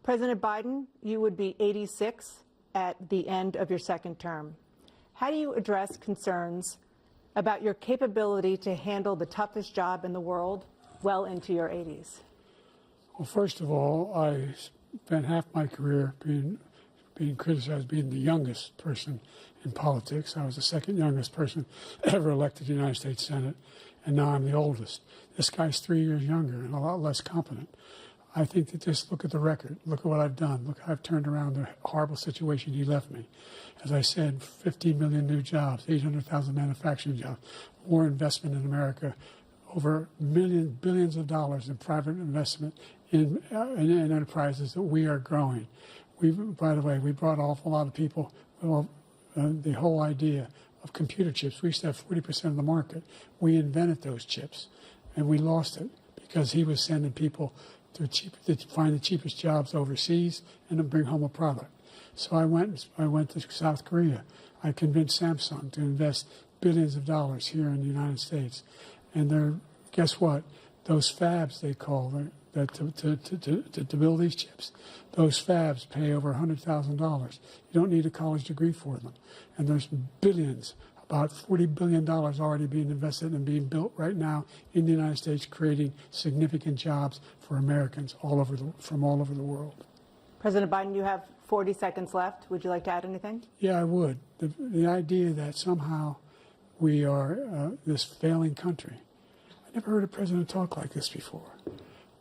President Biden, you would be 86 at the end of your second term. How do you address concerns about your capability to handle the toughest job in the world well into your 80s? Well, first of all, I spent half my career being criticized as being the youngest person in politics. I was the second youngest person ever elected to the United States Senate, and now I'm the oldest. This guy's 3 years younger and a lot less competent. I think that just look at the record. Look at what I've done. Look how I've turned around the horrible situation he left me. As I said, 15 million new jobs, 800,000 manufacturing jobs, more investment in America, over billions of dollars in private investment in enterprises that we are growing. By the way, we brought an awful lot of people. The whole idea of computer chips, we used to have 40% of the market. We invented those chips, and we lost it because he was sending people to find the cheapest jobs overseas and to bring home a product. So I went to South Korea. I convinced Samsung to invest billions of dollars here in the United States. And guess what? Those fabs, they call to build these chips, those fabs pay over $100,000. You don't need a college degree for them. And there's billions, about $40 billion already being invested and being built right now in the United States, creating significant jobs for Americans from all over the world. President Biden, you have 40 seconds left. Would you like to add anything? Yeah, I would. The idea that somehow we are this failing country. I never heard a president talk like this before.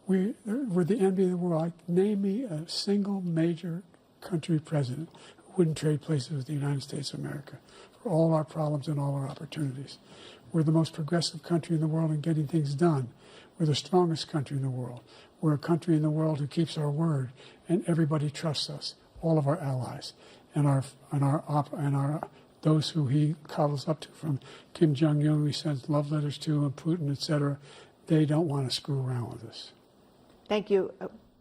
We're the envy of the world. Name me a single major country president who wouldn't trade places with the United States of America for all our problems and all our opportunities. We're the most progressive country in the world in getting things done. We're the strongest country in the world. We're a country in the world who keeps our word, and everybody trusts us, all of our allies, and those who he coddles up to, from Kim Jong-un, he sends love letters to, and Putin, etc. They don't want to screw around with us. Thank you.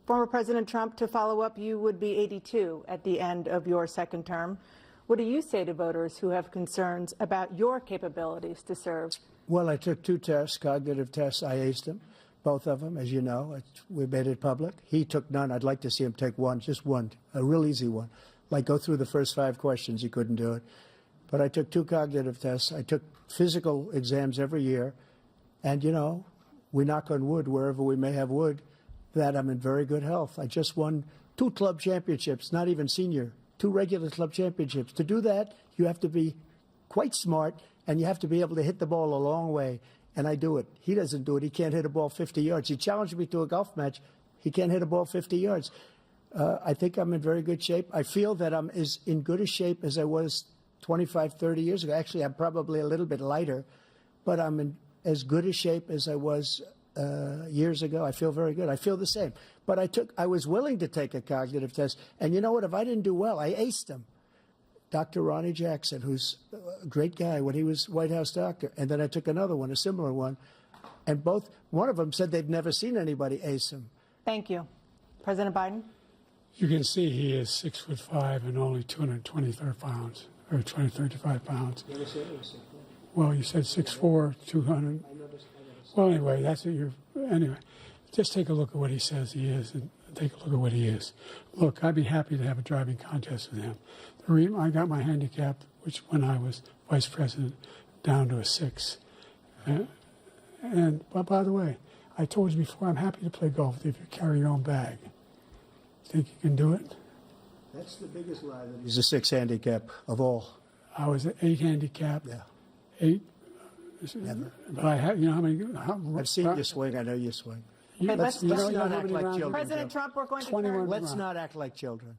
Former President Trump, to follow up, you would be 82 at the end of your second term. What do you say to voters who have concerns about your capabilities to serve? Well, I took 2 tests, cognitive tests. I aced them, both of them, as you know. We made it public. He took none. I'd like to see him take one, just one, a real easy one. Like go through the first 5 questions. He couldn't do it. But I took 2 cognitive tests. I took physical exams every year. And, you know, we knock on wood wherever we may have wood, that I'm in very good health. I just won 2 club championships, not even senior, 2 regular club championships. To do that, you have to be quite smart, and you have to be able to hit the ball a long way. And I do it. He doesn't do it. He can't hit a ball 50 yards. He challenged me to a golf match. He can't hit a ball 50 yards. I think I'm in very good shape. I feel that I'm as in good a shape as I was 25, 30 years ago. Actually, I'm probably a little bit lighter, but I'm in as good a shape as I was years ago. I feel very good. I feel the same. But I was willing to take a cognitive test. And you know what? If I didn't do well, I aced them. Dr. Ronnie Jackson, who's a great guy when he was White House doctor. And then I took another one, a similar one. And one of them said they'd never seen anybody ace him. Thank you. President Biden? You can see he is 6'5" and only 225 pounds, or 235 pounds. Never said it was 6'4". Well, you said 6'4", 200. Well, anyway, anyway, just take a look at what he says he is, and take a look at what he is. Look, I'd be happy to have a driving contest with him. I got my handicap, which when I was vice president, down to a 6. But by the way, I told you before, I'm happy to play golf if you carry your own bag. Think you can do it? That's the biggest lie. That he's a 6 handicap of all. I was an 8 handicap. Yeah. 8. Never. But I had, you know how many? I've seen you swing. I know you swing. Let's not act like children. President Trump, we're going to 21 turn Let's not act like children.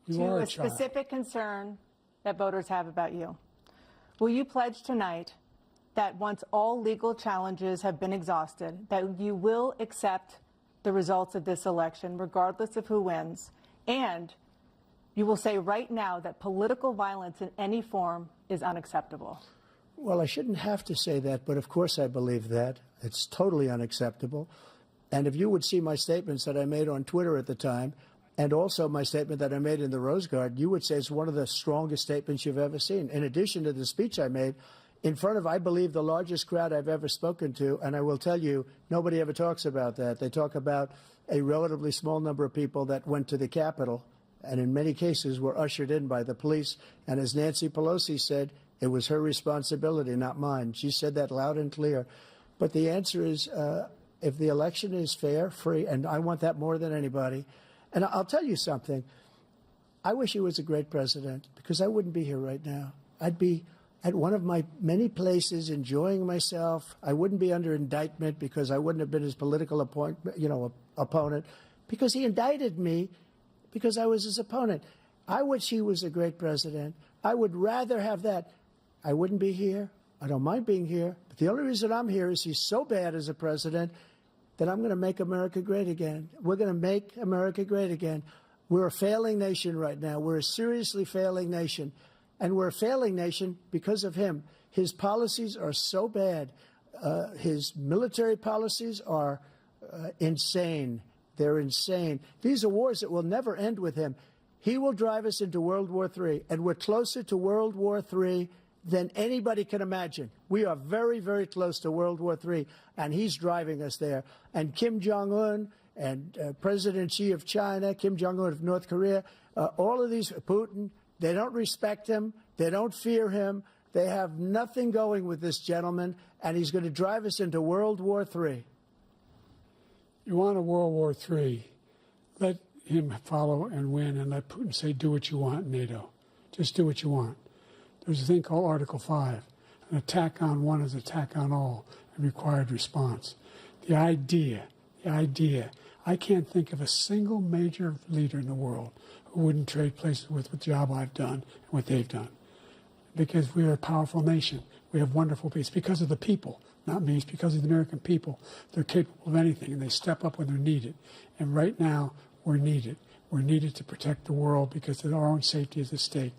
You are to a a child. specific concern that voters have about you. Will you pledge tonight that once all legal challenges have been exhausted, that you will accept the results of this election, regardless of who wins, and you will say right now that political violence in any form is unacceptable? Well, I shouldn't have to say that, but of course I believe that. It's totally unacceptable. And if you would see my statements that I made on Twitter at the time, And also my statement that I made in the Rose Garden, you would say is one of the strongest statements you've ever seen. In addition to the speech I made in front of, I believe, the largest crowd I've ever spoken to. And I will tell you, nobody ever talks about that. They talk about a relatively small number of people that went to the Capitol and in many cases were ushered in by the police. And as Nancy Pelosi said, it was her responsibility, not mine. She said that loud and clear. But the answer is, if the election is fair, free, and I want that more than anybody. And I'll tell you something. I wish he was a great president, because I wouldn't be here right now. I'd be at one of my many places enjoying myself. I wouldn't be under indictment because I wouldn't have been his political opponent, because he indicted me because I was his opponent. I wish he was a great president. I would rather have that. I wouldn't be here. I don't mind being here. But the only reason I'm here is he's so bad as a president that I'm going to make America great again. We're going to make America great again. We're a failing nation right now. We're a seriously failing nation. And we're a failing nation because of him. His policies are so bad. His military policies are insane. They're insane. These are wars that will never end with him. He will drive us into World War III, and we're closer to World War III than anybody can imagine. We are very, very close to World War III, and he's driving us there. And Kim Jong-un and President Xi of China, Kim Jong-un of North Korea, all of these, Putin, they don't respect him. They don't fear him. They have nothing going with this gentleman, and he's going to drive us into World War III. You want a World War III, let him follow and win, and let Putin say, do what you want, NATO. Just do what you want. There's a thing called Article 5. An attack on one is an attack on all, and required response. The idea, I can't think of a single major leader in the world who wouldn't trade places with the job I've done and what they've done. Because we are a powerful nation. We have wonderful people. It's because of the people, not me. It's because of the American people. They're capable of anything, and they step up when they're needed. And right now, we're needed. We're needed to protect the world because our own safety is at stake.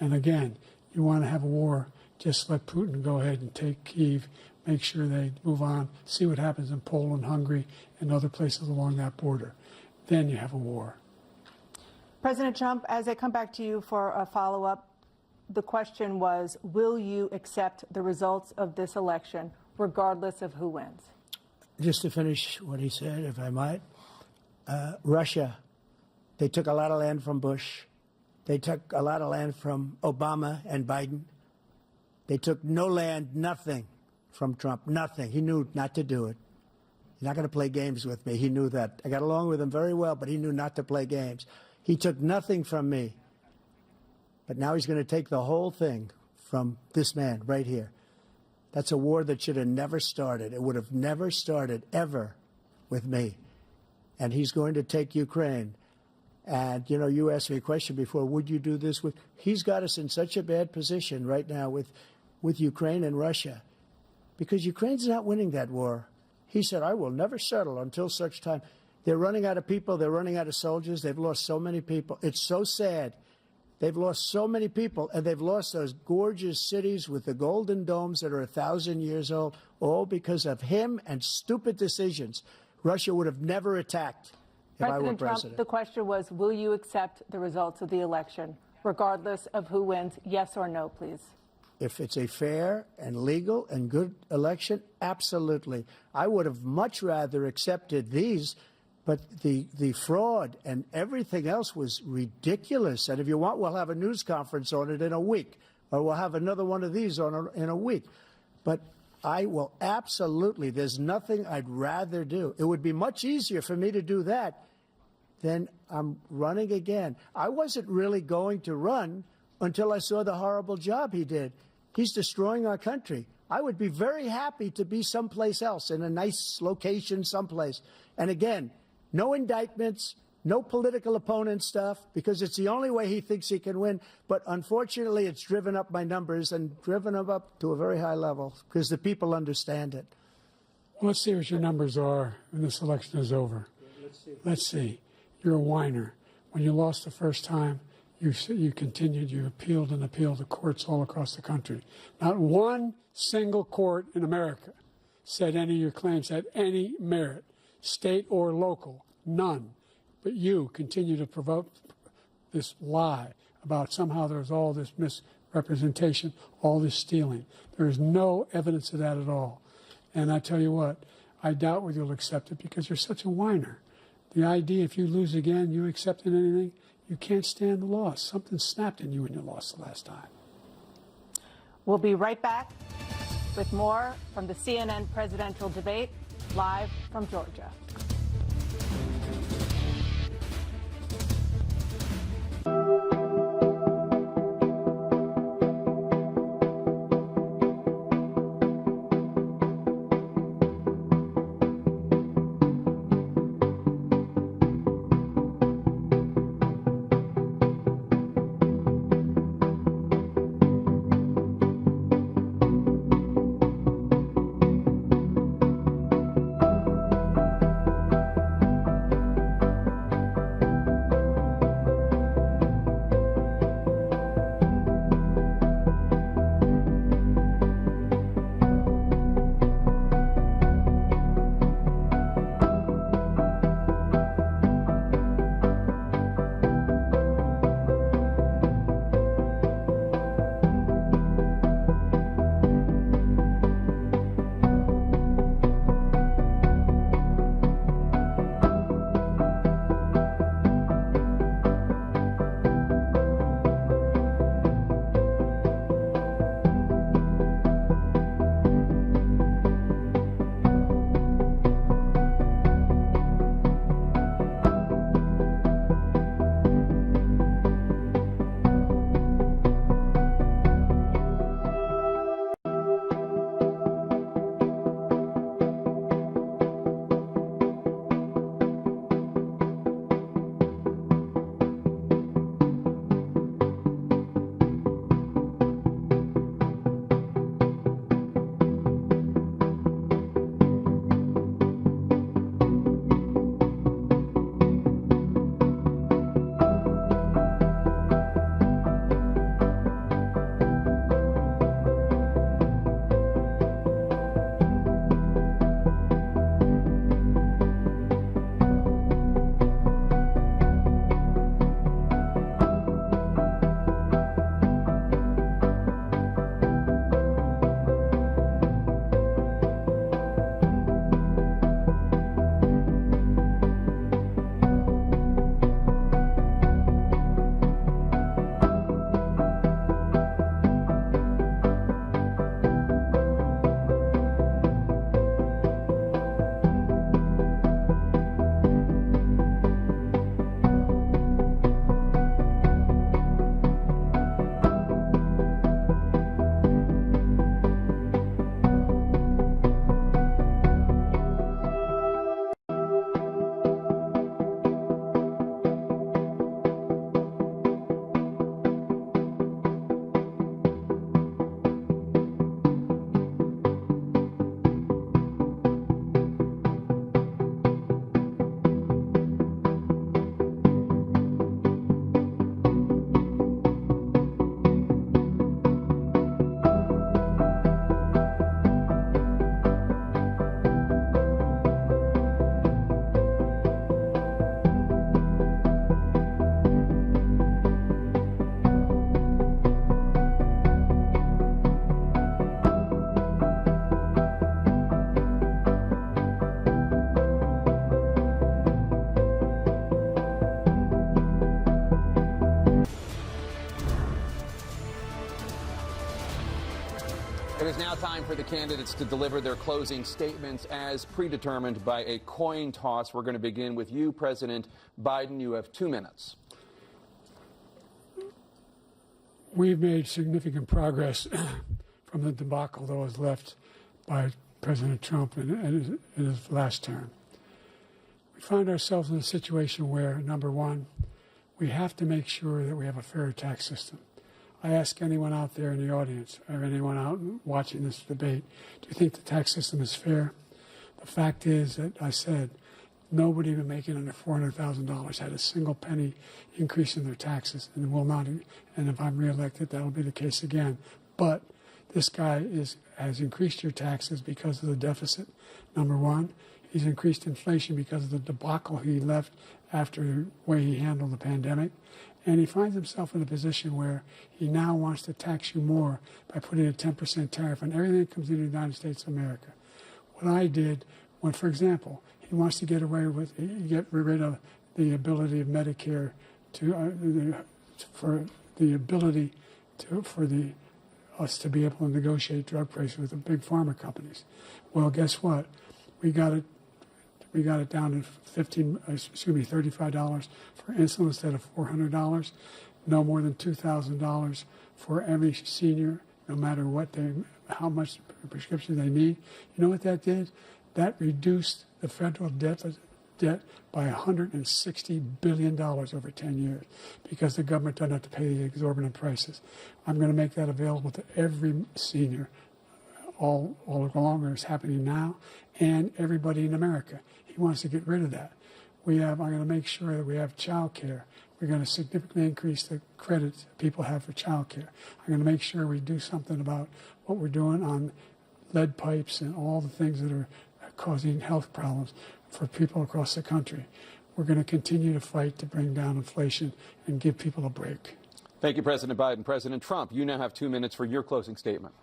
And again, you want to have a war, just let Putin go ahead and take Kyiv, make sure they move on, see what happens in Poland, Hungary, and other places along that border. Then you have a war. President Trump, as I come back to you for a follow-up, the question was, will you accept the results of this election, regardless of who wins? Just to finish what he said, if I might, Russia, they took a lot of land from Bush. They took a lot of land from Obama and Biden. They took no land, nothing from Trump, nothing. He knew not to do it. He's not going to play games with me. He knew that. I got along with him very well, but he knew not to play games. He took nothing from me. But now he's going to take the whole thing from this man right here. That's a war that should have never started. It would have never started, ever, with me. And he's going to take Ukraine. And, you know, you asked me a question before, would you do this with... He's got us in such a bad position right now with Ukraine and Russia, because Ukraine's not winning that war. He said, I will never settle until such time. They're running out of people. They're running out of soldiers. They've lost so many people. It's so sad. They've lost so many people, and they've lost those gorgeous cities with the golden domes that are 1,000 years old, all because of him and stupid decisions. Russia would have never attacked if I were president. President Trump, the question was, will you accept the results of the election, regardless of who wins? Yes or no, please. If it's a fair and legal and good election, absolutely. I would have much rather accepted these. But the fraud and everything else was ridiculous. And if you want, we'll have a news conference on it in a week, or we'll have another one of these in a week. But I will absolutely, there's nothing I'd rather do. It would be much easier for me to do that than I'm running again. I wasn't really going to run until I saw the horrible job he did. He's destroying our country. I would be very happy to be someplace else, in a nice location someplace. And again, no indictments, no political opponent stuff, because it's the only way he thinks he can win. But unfortunately, it's driven up my numbers and driven them up to a very high level because the people understand it. Well, let's see what your numbers are when this election is over. Let's see. You're a whiner. When you lost the first time, you continued, you appealed and appealed to courts all across the country. Not one single court in America said any of your claims had any merit, state or local. None. but you continue to provoke this lie about somehow there's all this misrepresentation, all this stealing. There is no evidence of that at all. And I tell you what, I doubt whether you'll accept it because you're such a whiner. The idea if you lose again, you accepting anything, you can't stand the loss. Something snapped in you when you lost the last time. We'll be right back with more from the CNN presidential debate, live from Georgia. It is now time for the candidates to deliver their closing statements as predetermined by a coin toss. We're going to begin with you, President Biden. You have 2 minutes. We've made significant progress from the debacle that was left by President Trump in his last term. We find ourselves in a situation where, number one, we have to make sure that we have a fair tax system. I ask anyone out there in the audience or anyone out watching this debate, do you think the tax system is fair? The fact is that I said nobody even making under $400,000 had a single penny increase in their taxes and will not. And if I'm reelected, that'll be the case again. But This guy has increased your taxes because of the deficit, number one. He's increased inflation because of the debacle he left after the way he handled the pandemic. And he finds himself in a position where he now wants to tax you more by putting a 10% tariff on everything that comes into the United States of America. What I did, when, for example, he wants to get rid of the ability of Medicare for us to be able to negotiate drug prices with the big pharma companies. Well, guess what? We got it down to $35 for insulin instead of $400. No more than $2,000 for every senior, no matter how much prescription they need. You know what that did? That reduced the federal debt by $160 billion over 10 years because the government doesn't have to pay the exorbitant prices. I'm going to make that available to every senior all along, where it's happening now, and everybody in America. He wants to get rid of that. I'm going to make sure that we have child care. We're going to significantly increase the credit people have for child care. I'm going to make sure we do something about what we're doing on lead pipes and all the things that are causing health problems for people across the country. We're going to continue to fight to bring down inflation and give people a break. Thank you, President Biden. President Trump, you now have 2 minutes for your closing statement.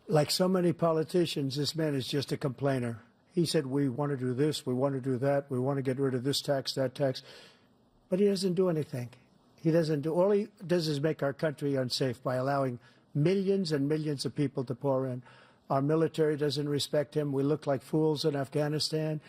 Like so many politicians, this man is just a complainer. He said, we want to do this, we want to do that, we want to get rid of this tax, that tax. But he doesn't do anything. All he does is make our country unsafe by allowing millions and millions of people to pour in. Our military doesn't respect him. We look like fools in Afghanistan.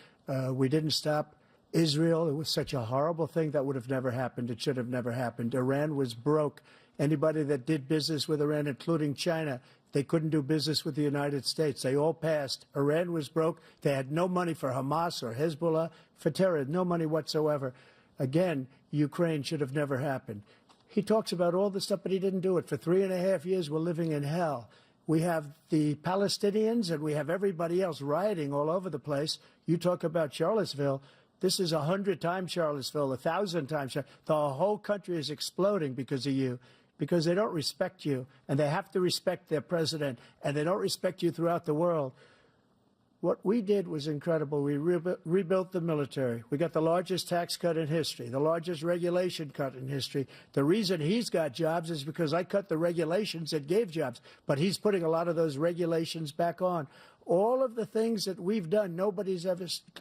We didn't stop Israel. It was such a horrible thing that would have never happened. It should have never happened. Iran was broke. Anybody that did business with Iran, including China, they couldn't do business with the United States. They all passed. Iran was broke. They had no money for Hamas or Hezbollah, for terror, no money whatsoever. Again, Ukraine should have never happened. He talks about all this stuff, but he didn't do it. For 3.5 years, we're living in hell. We have the Palestinians and we have everybody else rioting all over the place. You talk about Charlottesville. This is 100 times Charlottesville, 1,000 times. The whole country is exploding because of you, because they don't respect you, and they have to respect their president, and they don't respect you throughout the world. What we did was incredible. We rebuilt the military. We got the largest tax cut in history, the largest regulation cut in history. The reason he's got jobs is because I cut the regulations that gave jobs, but he's putting a lot of those regulations back on. All of the things that we've done, nobody's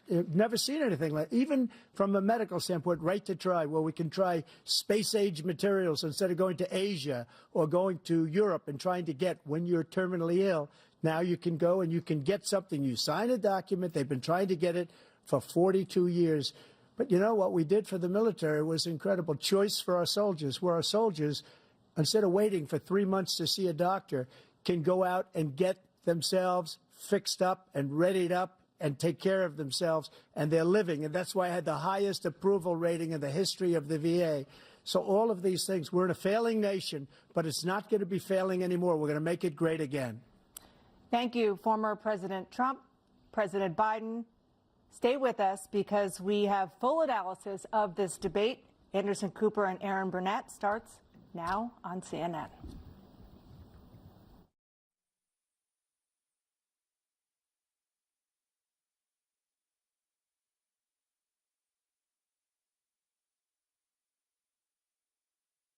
never seen anything like, even from a medical standpoint, right to try, where we can try space-age materials instead of going to Asia or going to Europe and trying to get, when you're terminally ill, now you can go and you can get something. You sign a document. They've been trying to get it for 42 years. But you know what we did for the military was incredible. Choice for our soldiers, where our soldiers, instead of waiting for 3 months to see a doctor, can go out and get themselves fixed up and readied up and take care of themselves, and they're living. And that's why I had the highest approval rating in the history of the VA. So all of these things, we're in a failing nation, but it's not going to be failing anymore. We're going to make it great again. Thank you, former President Trump, President Biden. Stay with us because we have full analysis of this debate. Anderson Cooper and Aaron Burnett starts now on CNN.